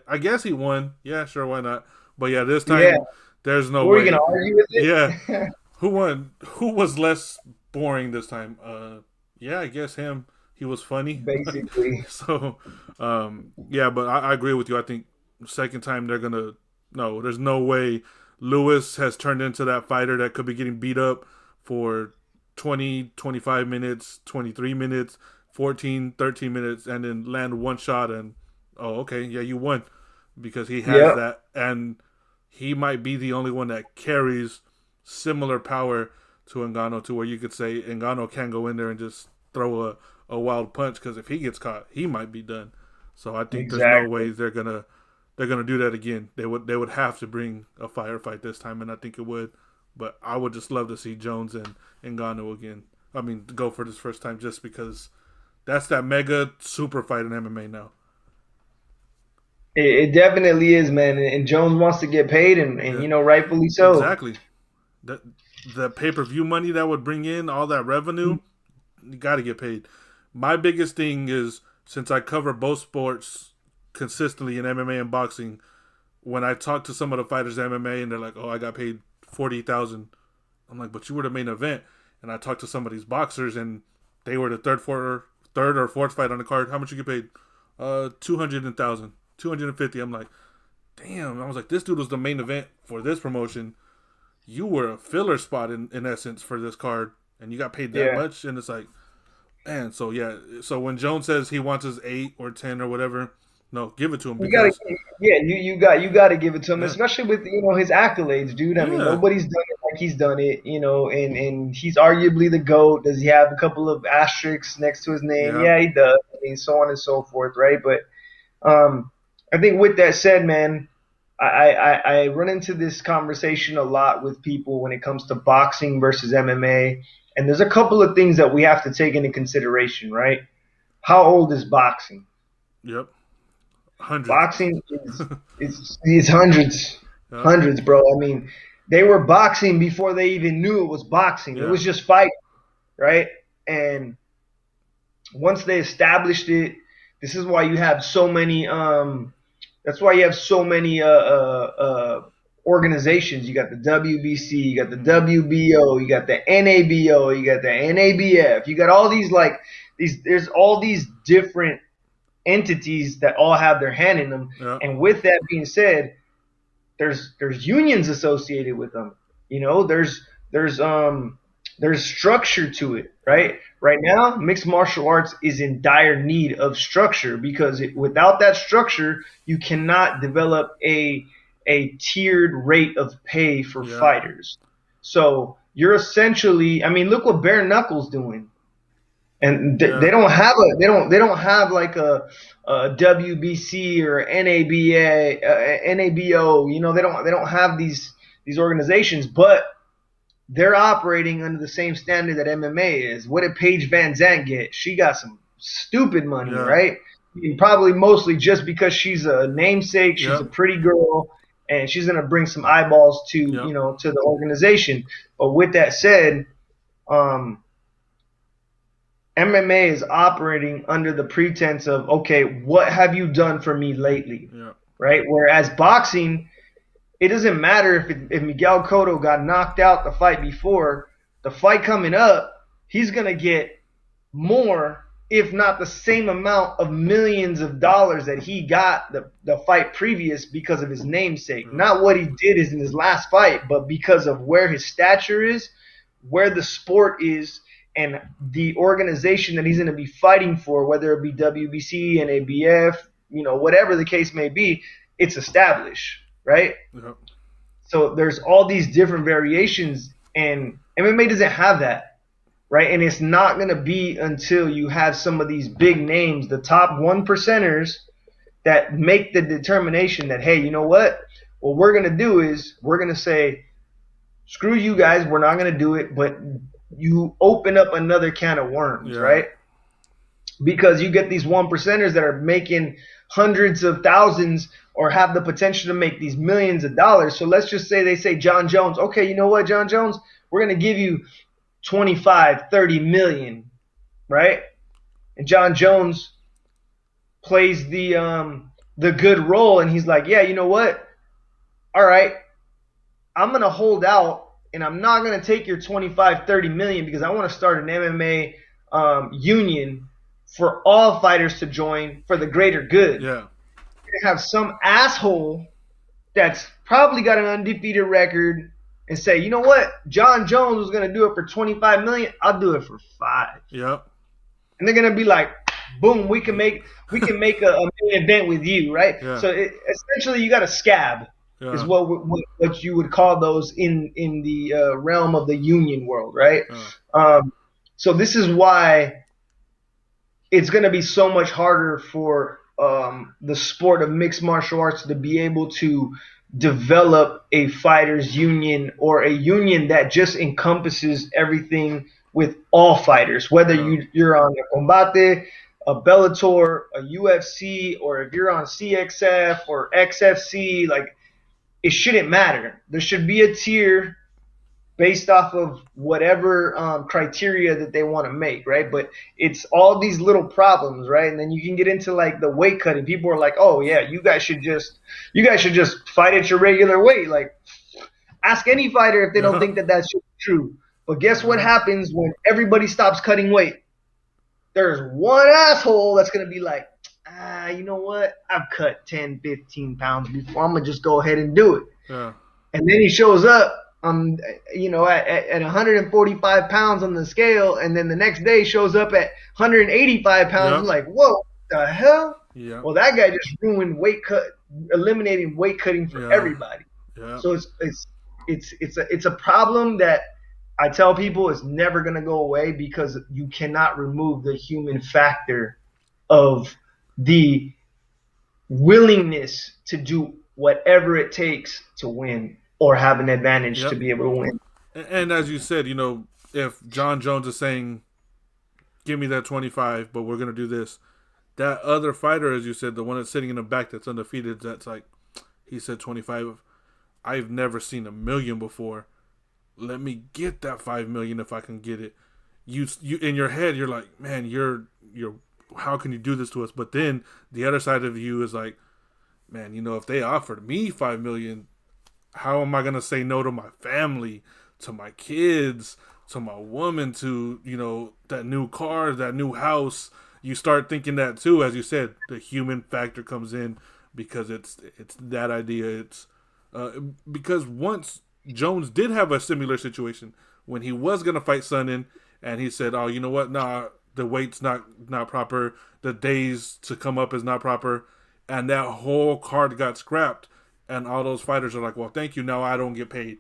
I guess he won. Yeah, sure, why not? But yeah, this Yeah, time There's no Were you way. gonna argue with Yeah, it? who won? Who was less boring this time? Yeah, I guess him. He was funny. Basically. So, yeah, but I agree with you. I think second time they're gonna. No, there's no way. Lewis has turned into that fighter that could be getting beat up for 20, 25 minutes, 23 minutes, 14, 13 minutes, and then land one shot and, oh, okay, yeah, you won. Because he has Yep. that, and he might be the only one that carries similar power to Ngannou, to where you could say Ngannou can go in there and just throw a wild punch, because if he gets caught, he might be done. So I think there's no Exactly. way they're gonna do that again. They would have to bring a firefight this time, and I think it would. But I would just love to see Jones and Ngannou again. I mean, go for this first time, just because that's that mega super fight in MMA now. It definitely is, man. And Jones wants to get paid, and Yeah, rightfully so. exactly. That the pay per view money that would bring in all that revenue, you got to get paid. My biggest thing is, since I cover both sports consistently in MMA and boxing, when I talk to some of the fighters in MMA and they're like, "Oh, I got paid 40,000," I'm like, "But you were the main event." And I talked to some of these boxers and they were the third or fourth fight on the card. How much you get paid? 200,000, 250. I'm like, damn. I was like, this dude was the main event for this promotion. You were a filler spot in essence for this card, and you got paid that Yeah. much. And it's like, man. So yeah. So when Jones says he wants his 8 or 10 or whatever, no, give it to him, You gotta, because yeah, you gotta give it to him, yeah, especially with his accolades, dude. I mean, yeah, nobody's done it like he's done it, and he's arguably the GOAT. Does he have a couple of asterisks next to his name? yeah, Yeah, he does. I mean, so on and so forth, right? But I think with that said, man, I run into this conversation a lot with people when it comes to boxing versus MMA, and there's a couple of things that we have to take into consideration, right? How old is boxing? yep, hundreds. Boxing is hundreds, Yeah, hundreds, bro. I mean, they were boxing before they even knew it was boxing. It yeah, was just fight, right? And once they established it, this is why you have so many. That's why you have so many organizations. You got the WBC, you got the mm-hmm. WBO, you got the NABO, you got the NABF. You got all these these. There's all these different entities that all have their hand in them. Yeah, And with that being said, there's unions associated with them. You know, there's structure to it, yeah, right? Right now, mixed martial arts is in dire need of structure because without that structure, you cannot develop a tiered rate of pay for yeah, fighters. So you're essentially, I mean, look what bare knuckles doing, and they yeah, don't have they don't have like a WBC or NABA NABO. You know, they don't have these organizations, but they're operating under the same standard that MMA is. What did Paige Van Zandt get? She got some stupid money, yeah, right? And probably mostly just because she's a namesake, she's a yep, pretty girl, and she's gonna bring some eyeballs to yep, to the organization. But with that said, um, MMA is operating under the pretense of, okay, what have you done for me lately, yeah, right? Whereas boxing, it doesn't matter if Miguel Cotto got knocked out the fight before, the fight coming up, he's gonna get more, if not the same amount of millions of dollars that he got the fight previous because of his namesake. yeah, Not what he did is in his last fight, but because of where his stature is, where the sport is, and the organization that he's going to be fighting for, whether it be WBC, NABF, whatever the case may be, it's established, right? yep, So there's all these different variations, and MMA doesn't have that, right? And it's not going to be until you have some of these big names, the top one percenters, that make the determination that, hey, you know what we're going to do is we're going to say, screw you guys, we're not going to do it, but you open up another can of worms, yeah, right? Because you get these one percenters that are making hundreds of thousands or have the potential to make these millions of dollars. So let's just say they say John Jones, okay, you know what, John Jones, we're going to give you 25, 30 million, right? And John Jones plays the good role, and he's like, yeah, you know what? All right, I'm gonna hold out and I'm not gonna take your 25, 30 million because I want to start an MMA union for all fighters to join for the greater good. Yeah. You have some asshole that's probably got an undefeated record and say, you know what, John Jones was gonna do it for 25 million. I'll do it for 5. Yep. And they're gonna be like, boom, we can make a main event with you, right? Yeah. So essentially, you got a scab, is Yeah. what you would call those in the realm of the union world, right? Yeah. Um, so this is why it's gonna be so much harder for the sport of mixed martial arts to be able to develop a fighters union or a union that just encompasses everything with all fighters, whether Yeah. you're on a Combate, a Bellator, a UFC, or if you're on CXF or XFC, like it shouldn't matter. There should be a tier based off of whatever criteria that they want to make, right? But it's all these little problems, right? And then you can get into like the weight cutting. People are like, "Oh yeah, you guys should just fight at your regular weight." Like, ask any fighter if they don't Yeah. think that that's true. But guess what Yeah. happens when everybody stops cutting weight? There's one asshole that's gonna be like, you know what? I've cut 10, 15 pounds before. I'm gonna just go ahead and do it. Yeah. And then he shows up at 145 pounds on the scale, and then the next day shows up at 185 pounds. I'm Yep. like, whoa, what the hell? Yeah. Well, that guy just ruined eliminating weight cutting for Yeah. everybody. Yeah. So it's a problem that I tell people is never gonna go away because you cannot remove the human factor of the willingness to do whatever it takes to win or have an advantage to Yep. be able to win. And as you said, if John Jones is saying, "Give me that 25, but we're gonna do this," that other fighter, as you said, the one that's sitting in the back that's undefeated, that's like, he said 25. I've never seen a million before. Let me get that 5 million if I can get it. You in your head, you're like, man, you're. How can you do this to us? But then the other side of you is like, man, if they offered me 5 million, how am I gonna say no to my family, to my kids, to my woman, to that new car, that new house? You start thinking that too, as you said, the human factor comes in because it's that idea. It's because once Jones did have a similar situation when he was gonna fight Sonnen, and he said, "Oh, you know what? Nah, the weight's not proper. The days to come up is not proper," and that whole card got scrapped. And all those fighters are like, "Well, thank you. Now I don't get paid,"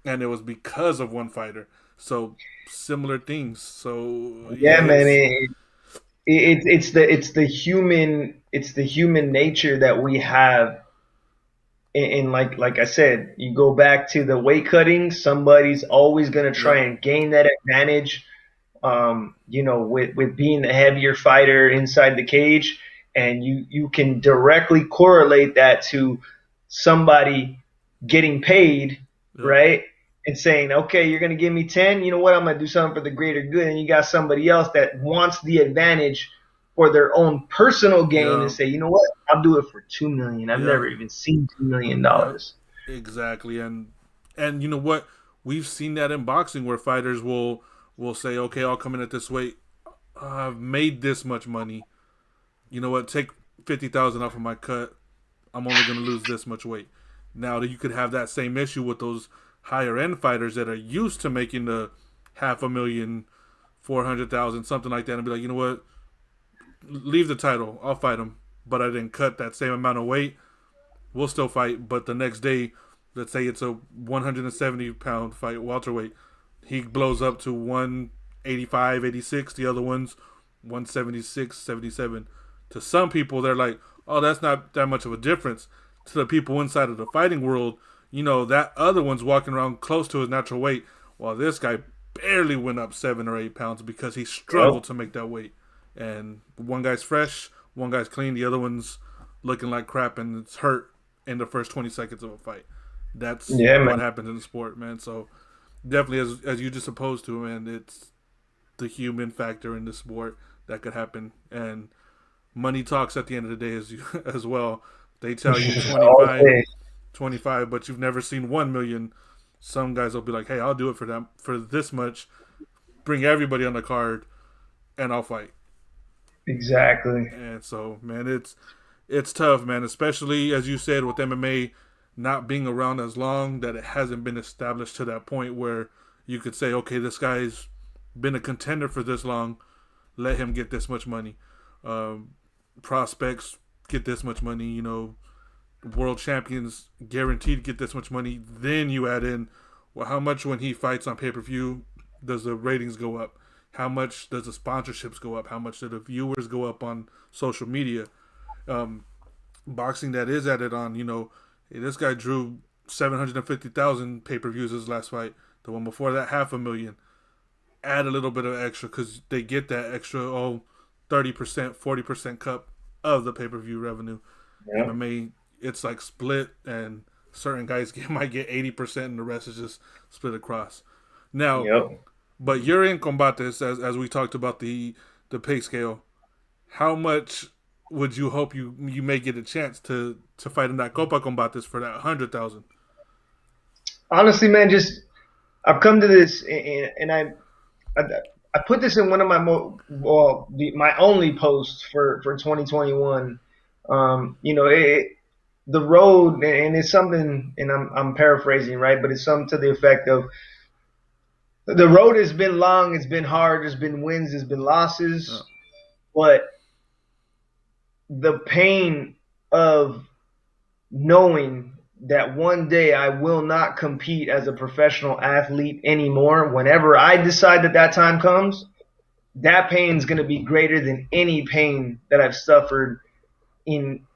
and it was because of one fighter. So similar things. So yeah, Yeah, man. it's It's the human nature that we have. And like I said, you go back to the weight cutting. Somebody's always gonna try yep, and gain that advantage. With being the heavier fighter inside the cage, and you can directly correlate that to somebody getting paid, yep, right? And saying, okay, you're gonna give me 10. You know what? I'm gonna do something for the greater good. And you got somebody else that wants the advantage for their own personal gain and yep, say, you know what? I'll do it for 2 million. I've yep, never even seen $2 million yep. dollars. Exactly, and you know what? We've seen that in boxing where fighters will say, "Okay, I'll come in at this weight. I've made this much money. You know what? Take 50,000 off of my cut. I'm only going to lose this much weight." Now you could have that same issue with those higher end fighters that are used to making the half a million, 400,000, something like that, and be like, you know what? Leave the title. I'll fight him, but I didn't cut that same amount of weight. We'll still fight, but the next day, let's say it's a 170-pound fight, welterweight, he blows up to 185, 86. The other one's 176, 77. To some people, they're like, oh, that's not that much of a difference. To the people inside of the fighting world, that other one's walking around close to his natural weight, while this guy barely went up 7 or 8 pounds because he Yep. struggled to make that weight. And one guy's fresh, one guy's clean, the other one's looking like crap and it's hurt in the first 20 seconds of a fight. That's Yeah, what man. happens in the sport, man. So definitely, as you just opposed to, man, it's the human factor in the sport that could happen, and money talks at the end of the day as you as well. They tell you All 25, day. 25, but you've never seen 1 million. Some guys will be like, "Hey, I'll do it for them for this much. Bring everybody on the card, and I'll fight." Exactly. And so, man, it's tough, man. Especially as you said with MMA not being around as long, that it hasn't been established to that point where you could say, "Okay, this guy's been a contender for this long. Let him get this much money." Um, Prospects get this much money. World champions guaranteed get this much money. Then you add in, well, how much when he fights on pay per view does the ratings go up? How much does the sponsorships go up? How much do the viewers go up on social media? Um, Boxing that is added on, hey, this guy drew 750,000 pay per views his last fight. The one before that, 500,000. Add a little bit of extra because they get that extra, 30%, 40% cut of the pay per view revenue. Yep. MMA, it's like split, and certain guys might get 80%, and the rest is just split across. Now, Yep. but you're in Combates, as we talked about the pay scale. How much would you hope you may get a chance to fight in that Copa Combates for that 100,000? Honestly, man, just I've come to this, and I, I put this in one of my my only posts for 2021. The road, and it's something, and I'm paraphrasing, right, but it's something to the effect of the road has been long, it's been hard, there's been wins, there's been Oh, losses, but the pain of knowing that one day I will not compete as a professional athlete anymore. Whenever I decide that time comes, that pain is going to be greater than any pain that I've suffered in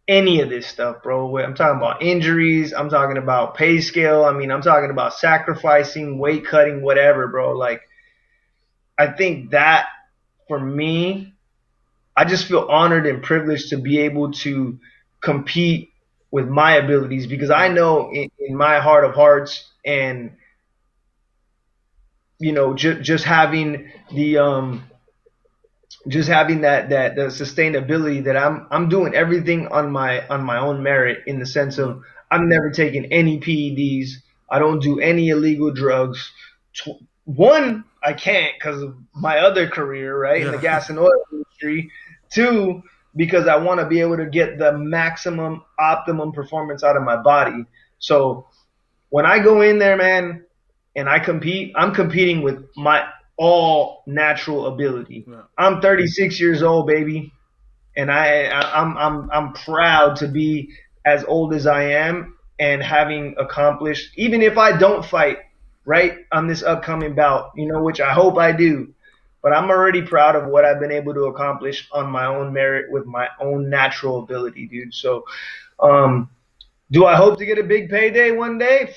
any of this stuff, bro. I'm talking about injuries. I'm talking about pay scale. I mean, I'm talking about sacrificing, weight cutting, whatever, bro. Like, I think that for me, I just feel honored and privileged to be able to compete with my abilities because I yeah, know in my heart of hearts and just having the just having that the sustainability that I'm doing everything on my own merit in the sense yeah, of I'm never taking any PEDs. I don't do any illegal drugs. One, I can't because of my other career, right, in the yeah, gas and oil industry. Two, because I want to be able to get the maximum, optimum performance out of my body. So when I go in there, man, and I compete, I'm competing with my all natural ability. yeah, I'm 36 years old, baby, and I'm proud to be as old as I am and having accomplished. Even if I don't fight right on this upcoming bout, which I hope I do, but I'm already proud of what I've been able to accomplish on my own merit with my own natural ability, dude. So, um, do I hope to get a big payday one day?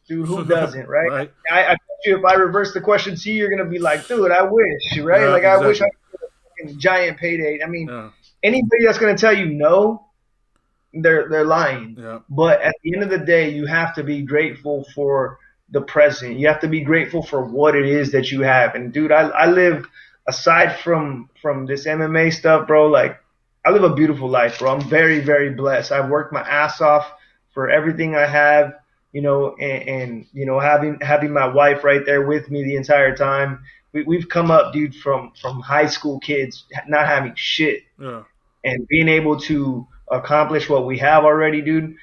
Dude, who doesn't, right? right, I bet you if I reverse the question to you, you're gonna be like, dude, I wish, right? yeah, Like I wish I exactly, could get a fucking giant payday. I mean, yeah, anybody that's gonna tell you no, they're lying. yeah, But at the end of the day, you have to be grateful for the present. You have to be grateful for what it is that you have. And dude, I live aside from this MMA stuff, bro. Like I live a beautiful life, bro. I'm very very blessed. I've worked my ass off for everything I have. And having my wife right there with me the entire time. We've come up, dude, from high school kids not having shit yeah. and being able to accomplish what we have already, dude,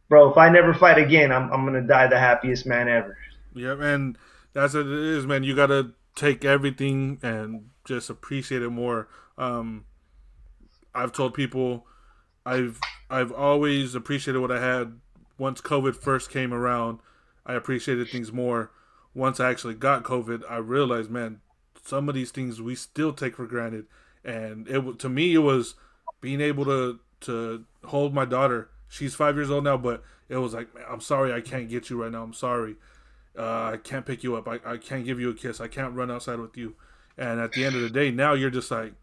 bro, if I never fight again, I'm gonna die the happiest man ever. Yeah, and that's what it is, man. You gotta take everything and just appreciate it more. I've told people I've I've always appreciated what I had. Once COVID first came around, I appreciated things more. Once I actually got COVID, I realized, man, some of these things we still take for granted. And to me, it was being able to hold my daughter. She's 5 years old now, but it was like, man, I'm sorry, I can't get you right now. I'm sorry, I can't pick you up. I can't give you a kiss. I can't run outside with you. And at the end of the day, now you're just like,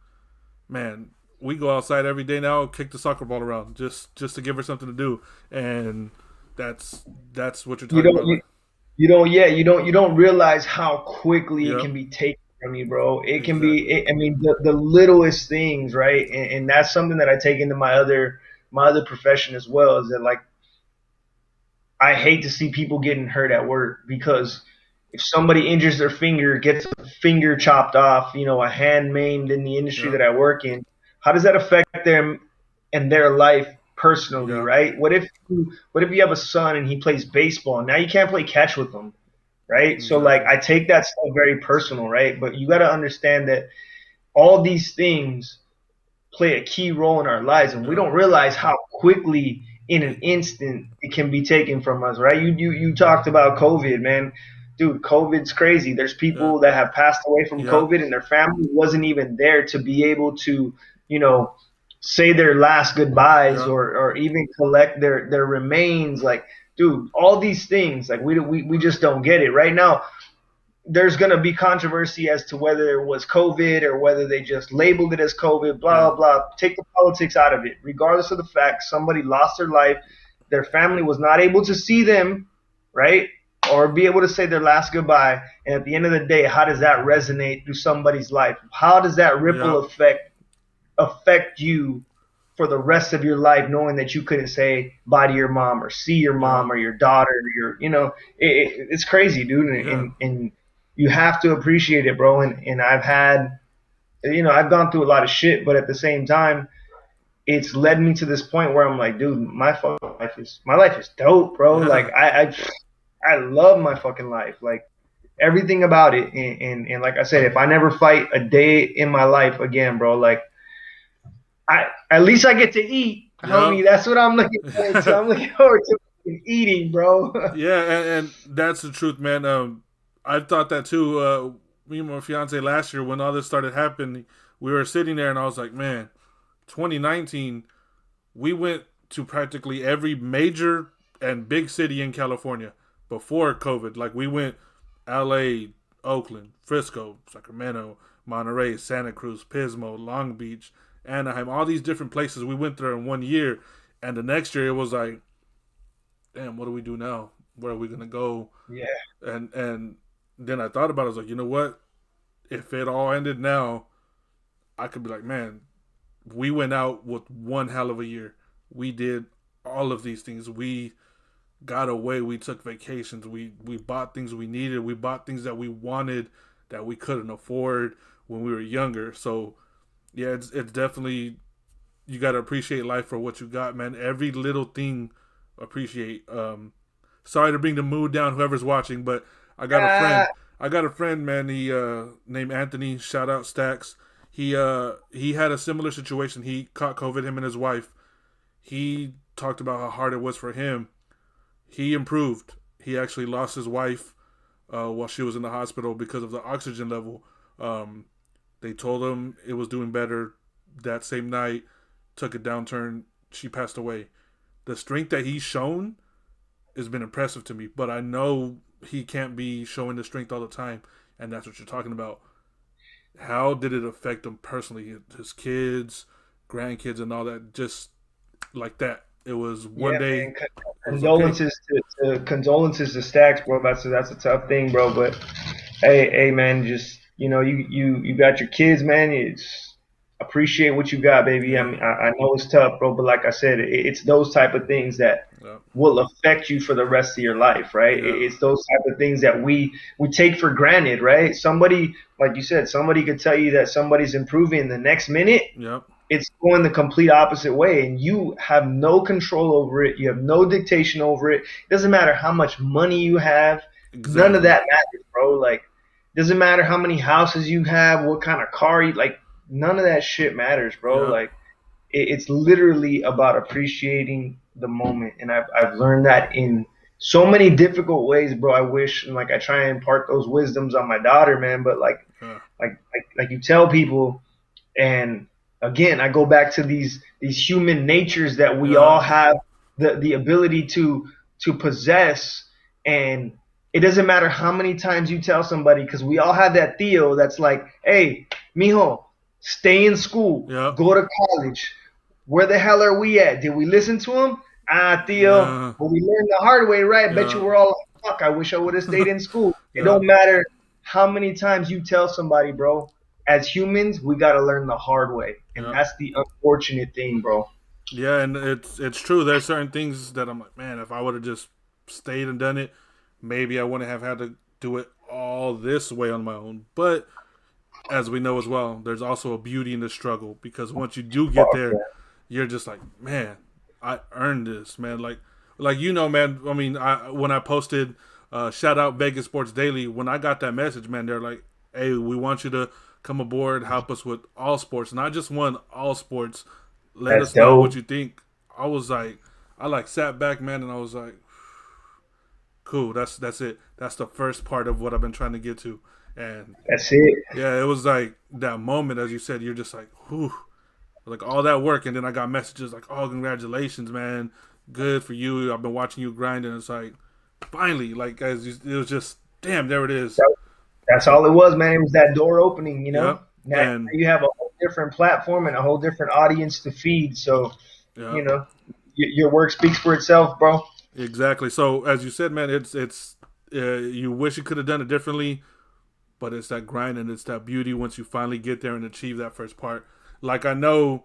man, we go outside every day now, kick the soccer ball around just to give her something to do, and that's what you're You talking don't about. Like, you don't realize how quickly it yep, can be taken from you, bro. It can be exactly. I mean the littlest things, right? And that's something that I take into my other profession as well. Is that like I hate to see people getting hurt at work because if somebody injures their finger, gets a finger chopped off, a hand maimed in the industry Yeah. that I work in, how does that affect them and their life personally, Yeah. right? What if you have a son and he plays baseball? Now you can't play catch with him, right? So like Exactly. I take that stuff very personal, right? But you got to understand that all these things play a key role in our lives, and we Yeah. don't realize how quickly, in an instant, it can be taken from us. Right? You talked about COVID, man. Dude, COVID's crazy. There's Yeah. people that have passed away from Yeah. COVID, and their family wasn't even there to be able to, you know, say their last goodbyes Yeah. or even collect their remains. Like, dude, all these things, like we just don't get it right now. There's going to be controversy as to whether it was COVID or whether they just labeled it as COVID, blah, Yeah. blah, blah. Take the politics out of it. Regardless of the fact, somebody lost their life, their family was not able to see them, right? Or be able to say their last goodbye. And at the end of the day, how does that resonate through somebody's life? How does that ripple Yeah. affect you for the rest of your life, knowing that you couldn't say bye to your mom or see your Yeah. mom or your daughter or it's crazy, dude. And, Yeah. and, and you have to appreciate it, bro. And I've gone through a lot of shit, but at the same time, it's led me to this point where I'm like, dude, my life is dope, bro. Like Yeah. I love my fucking life, like everything about it. And like I said, if I never fight a day in my life again, bro, like at least I get to eat, Yep. homie. That's what I'm looking forward to. I'm looking forward to eating, bro. Yeah, and that's the truth, man. I thought that too. Me and my fiance last year, when all this started happening, we were sitting there, and I was like, man, 2019, we went to practically every major and big city in California before COVID. Like we went LA, Oakland, Frisco, Sacramento, Monterey, Santa Cruz, Pismo, Long Beach, Anaheim, all these different places we went there in 1 year. And the next year it was like, damn, what do we do now? Where are we gonna go? Yeah, And then I thought about it, I was like, you know what? If it all ended now, I could be like, man, we went out with one hell of a year. We did all of these things. We got away. We took vacations. We bought things we needed. We bought things that we wanted that we couldn't afford when we were younger. So yeah, it's definitely, you got to appreciate life for what you got, man. Every little thing appreciate. Sorry to bring the mood down, whoever's watching, but I got a uh, friend. I got a friend, man. He named Anthony. Shout out Stacks. He had a similar situation. He caught COVID. Him and his wife. He talked about how hard it was for him. He improved. He actually lost his wife while she was in the hospital because of the oxygen level. Um, they told him it was doing better that same night. Took a downturn. She passed away. The strength that he's shown has been impressive to me, but I know he can't be showing the strength all the time, and that's what you're talking about. How did it affect him personally? His kids, grandkids, and all that, just like that. It was one yeah, day, man. it was okay. Condolences to Stacks, bro. That's a tough thing, bro. But hey, man, just you got your kids, man. It's appreciate what you got, baby. I Yeah, mean, I know it's tough, bro, but like I said, it's those type of things that yeah, will affect you for the rest of your life, right? yeah, It's those type of things that we take for granted, right? Somebody, like you said, somebody could tell you that somebody's improving the next minute, yeah. it's going the complete opposite way, and you have no control over it. You have no dictation over it. It doesn't matter how much money you have. None of Exactly. that matters, bro. Like, doesn't matter how many houses you have, what kind of car you like. None of that shit matters, bro. Yeah, Like, it's literally about appreciating the moment, and I've learned that in so many difficult ways, bro. I wish, and like I try and impart those wisdoms on my daughter, man. But yeah, like you tell people, and again, I go back to these human natures that we all yeah, have the ability to possess, and it doesn't matter how many times you tell somebody, because we all have that Theo that's like, hey, mijo, stay in school, yeah, go to college. Where the hell are we at? Did we listen to him? Ah, Theo, yeah, but we learned the hard way, right? I bet you yeah, we're all like, fuck, I wish I would have stayed in school. It yeah, don't matter how many times you tell somebody, bro. As humans, we got to learn the hard way. And yeah. that's the unfortunate thing, bro. Yeah, and it's true. There's certain things that I'm like, man, if I would have just stayed and done it, maybe I wouldn't have had to do it all this way on my own. But as we know as well, there's also a beauty in the struggle because once you do get Fuck there, yeah. you're just like, man, I earned this, man. Like you know, man. I mean, when I posted shout out Vegas Sports Daily, when I got that message, man, they're like, hey, we want you to come aboard, help us with all sports, not just one, all sports. Let That's us know what dope. you think. I was like, I like sat back, man, and I was like, cool. That's it. That's the first part of what I've been trying to get to, and That's it. yeah, it was like that moment, as you said, you're just like, whew, like all that work, and then I got messages like, oh, congratulations, man, good for you. I've been watching you grind, and it's like, finally, like it was just, damn, there it is. That's So, all it was, man. It was that door opening, you know. yep, Now and you have a whole different platform and a whole different audience to feed. So, you yep, know, your work speaks for itself, bro. exactly. So as you said, man, it's you wish you could have done it differently, but it's that grind and it's that beauty once you finally get there and achieve that first part. Like I know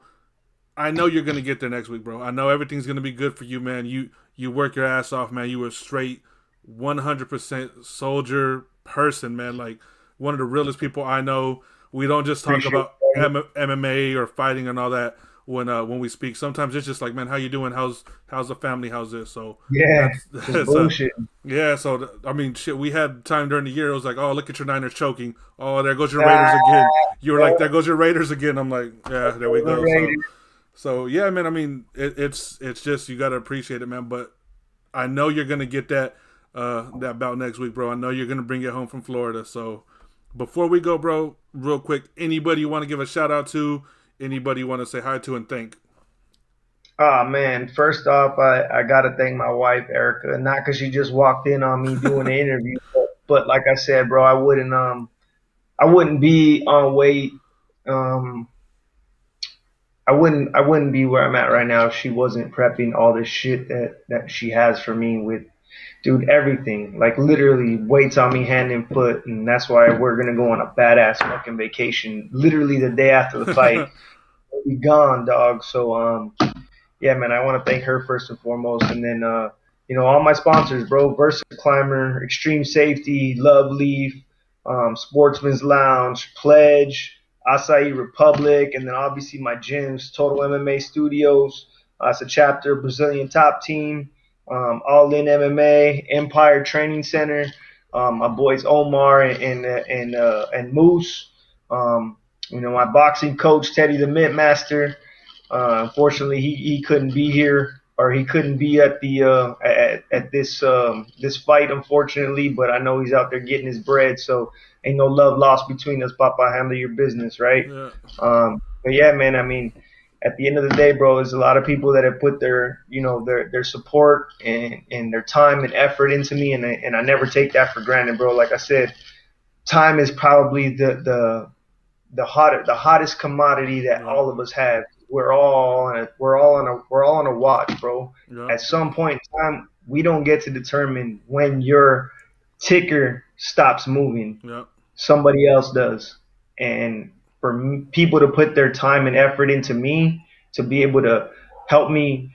you're gonna get there next week, bro. I know everything's gonna be good for you, man. You work your ass off, man. You were straight 100% soldier person, man. Like one of the realest people I know. We don't just talk Appreciate about it. MMA or fighting and all that when we speak. Sometimes it's just like, man, how you doing? How's the family? How's this? So Yeah, just that's bullshit. yeah. So I mean, shit. We had time during the year. It was like, oh, look at your Niners choking. Oh, there goes your Ah, Raiders again. You were like, yo, there goes your Raiders again. I'm like, yeah, there we go. overrated. So yeah, man. I mean, it's just you got to appreciate it, man. But I know you're gonna get that bout next week, bro. I know you're gonna bring it home from Florida. So before we go, bro, real quick, anybody you want to give a shout out to? Anybody you want to say hi to and thank? Oh man, first off, I gotta thank my wife Erica, not because she just walked in on me doing the interview, but like I said, bro, I wouldn't be on weight, um, I wouldn't be where I'm at right now if she wasn't prepping all this shit that she has for me with, dude, everything, like literally weights on me hand and foot, and that's why we're gonna go on a badass fucking vacation, literally the day after the fight. We'll be gone, dog. So yeah, man, I want to thank her first and foremost, and then all my sponsors, bro, Versa Climber, Extreme Safety, Love Leaf, Sportsman's Lounge, Pledge, Acai Republic, and then obviously my gyms, Total MMA Studios. It's a chapter, Brazilian Top Team, All In MMA, Empire Training Center. My boys Omar and Moose. My boxing coach Teddy the Mint Master. Unfortunately, he couldn't be here or he couldn't be at the at this fight, unfortunately. But I know he's out there getting his bread, so ain't no love lost between us. Papa, handle your business, right? Yeah, But yeah, man. I mean, at the end of the day, bro, there's a lot of people that have put their support and their time and effort into me, and I never take that for granted, bro. Like I said, time is probably the hottest commodity that yeah, all of us have. We're all on a watch, bro. yeah, At some point in time, we don't get to determine when your ticker stops moving. yeah, Somebody else does. And for people to put their time and effort into me to be able to help me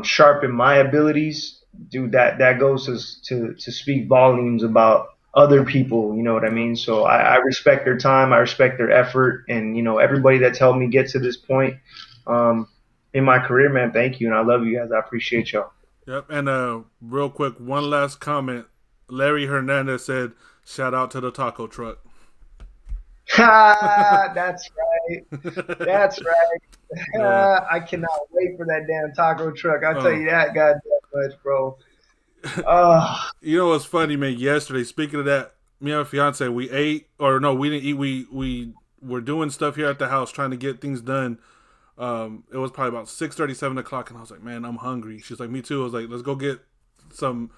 sharpen my abilities, dude, that goes to speak volumes about other people, you know what I yeah. mean? So I respect their time, I respect their effort, and everybody that's helped me get to this point in my career, man. Thank you, and I love you guys. I appreciate y'all. Yep. And real quick, one last comment. Larry Hernandez said, "Shout out to the taco truck." Ha! That's right. That's right. Yeah. I cannot wait for that damn taco truck. I'll tell Oh, you that goddamn much, bro. Oh, you know what's funny, man? Yesterday, speaking of that, me and my fiance, we ate, or no, we didn't eat. We were doing stuff here at the house, trying to get things done. It was probably about 6:30, 7 o'clock, and I was like, man, I'm hungry. She's like, me too. I was like, let's go get some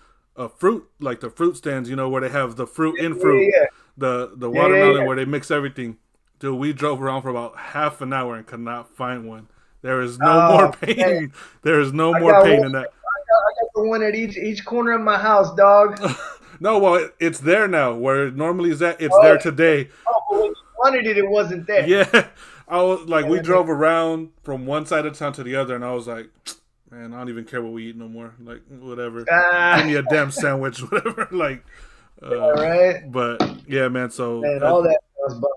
fruit, like the fruit stands, where they have the fruit in fruit, yeah, the yeah, yeah, watermelon yeah. where they mix everything. Dude, we drove around for about half an hour and could not find one. There is no more Oh man, pain. There is no I more got one. pain in that. I got the one at each corner of my house, dog. No, well, it's there now. Where it normally is at, it's Oh, there today. but when you wanted it, it wasn't there. Yeah, I was like, Yeah, we that makes drove around from one side of town to the other, and I was like, Man, I don't even care what we eat no more. Like, whatever. Give Ah, me a damn sandwich, whatever. Like, all right, but yeah, man. So man. All that sounds bad.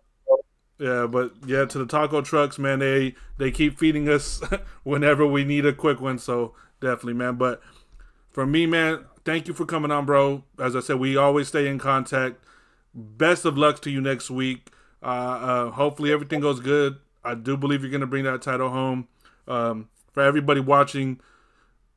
yeah, but yeah, to the taco trucks, man. They keep feeding us whenever we need a quick one. So definitely, man. But for me, man, thank you for coming on, bro. As I said, we always stay in contact. Best of luck to you next week. Hopefully everything goes good. I do believe you're gonna bring that title home. For everybody watching,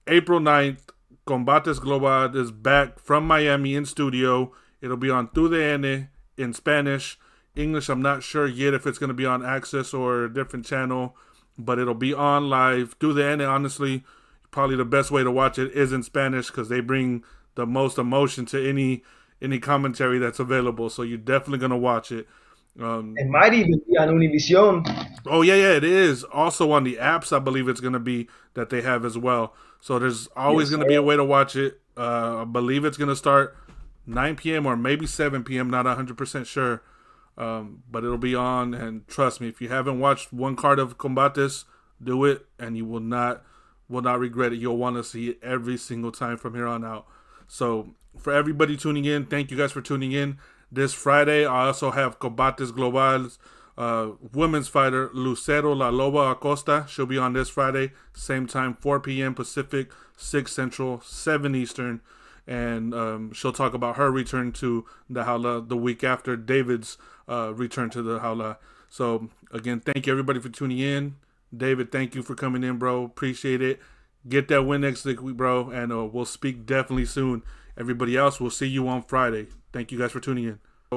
April 9th, Combates Global is back from Miami in studio. It'll be on Tu DN in Spanish. English, I'm not sure yet if it's going to be on Access or a different channel, but it'll be on live. Tu DN, honestly, probably the best way to watch it is in Spanish because they bring the most emotion to any commentary that's available. So you're definitely going to watch it. It might even be on Univision. Oh yeah, it is. Also on the apps, I believe it's gonna be that they have as well. So there's always Yes, gonna be sir. a way to watch it. I believe it's gonna start 9 p.m. or maybe 7 p.m. Not 100% sure, but it'll be on. And trust me, if you haven't watched one card of Combates, do it, and you will not regret it. You'll want to see it every single time from here on out. So for everybody tuning in, thank you guys for tuning in. This Friday, I also have Combates Global's women's fighter Lucero La Loba Acosta. She'll be on this Friday, same time, 4 p.m. Pacific, 6 Central, 7 Eastern. And she'll talk about her return to the Jaula the week after David's return to the Jaula. So, again, thank you everybody for tuning in. David, thank you for coming in, bro. Appreciate it. Get that win next week, bro. And we'll speak definitely soon. Everybody else, we'll see you on Friday. Thank you guys for tuning in.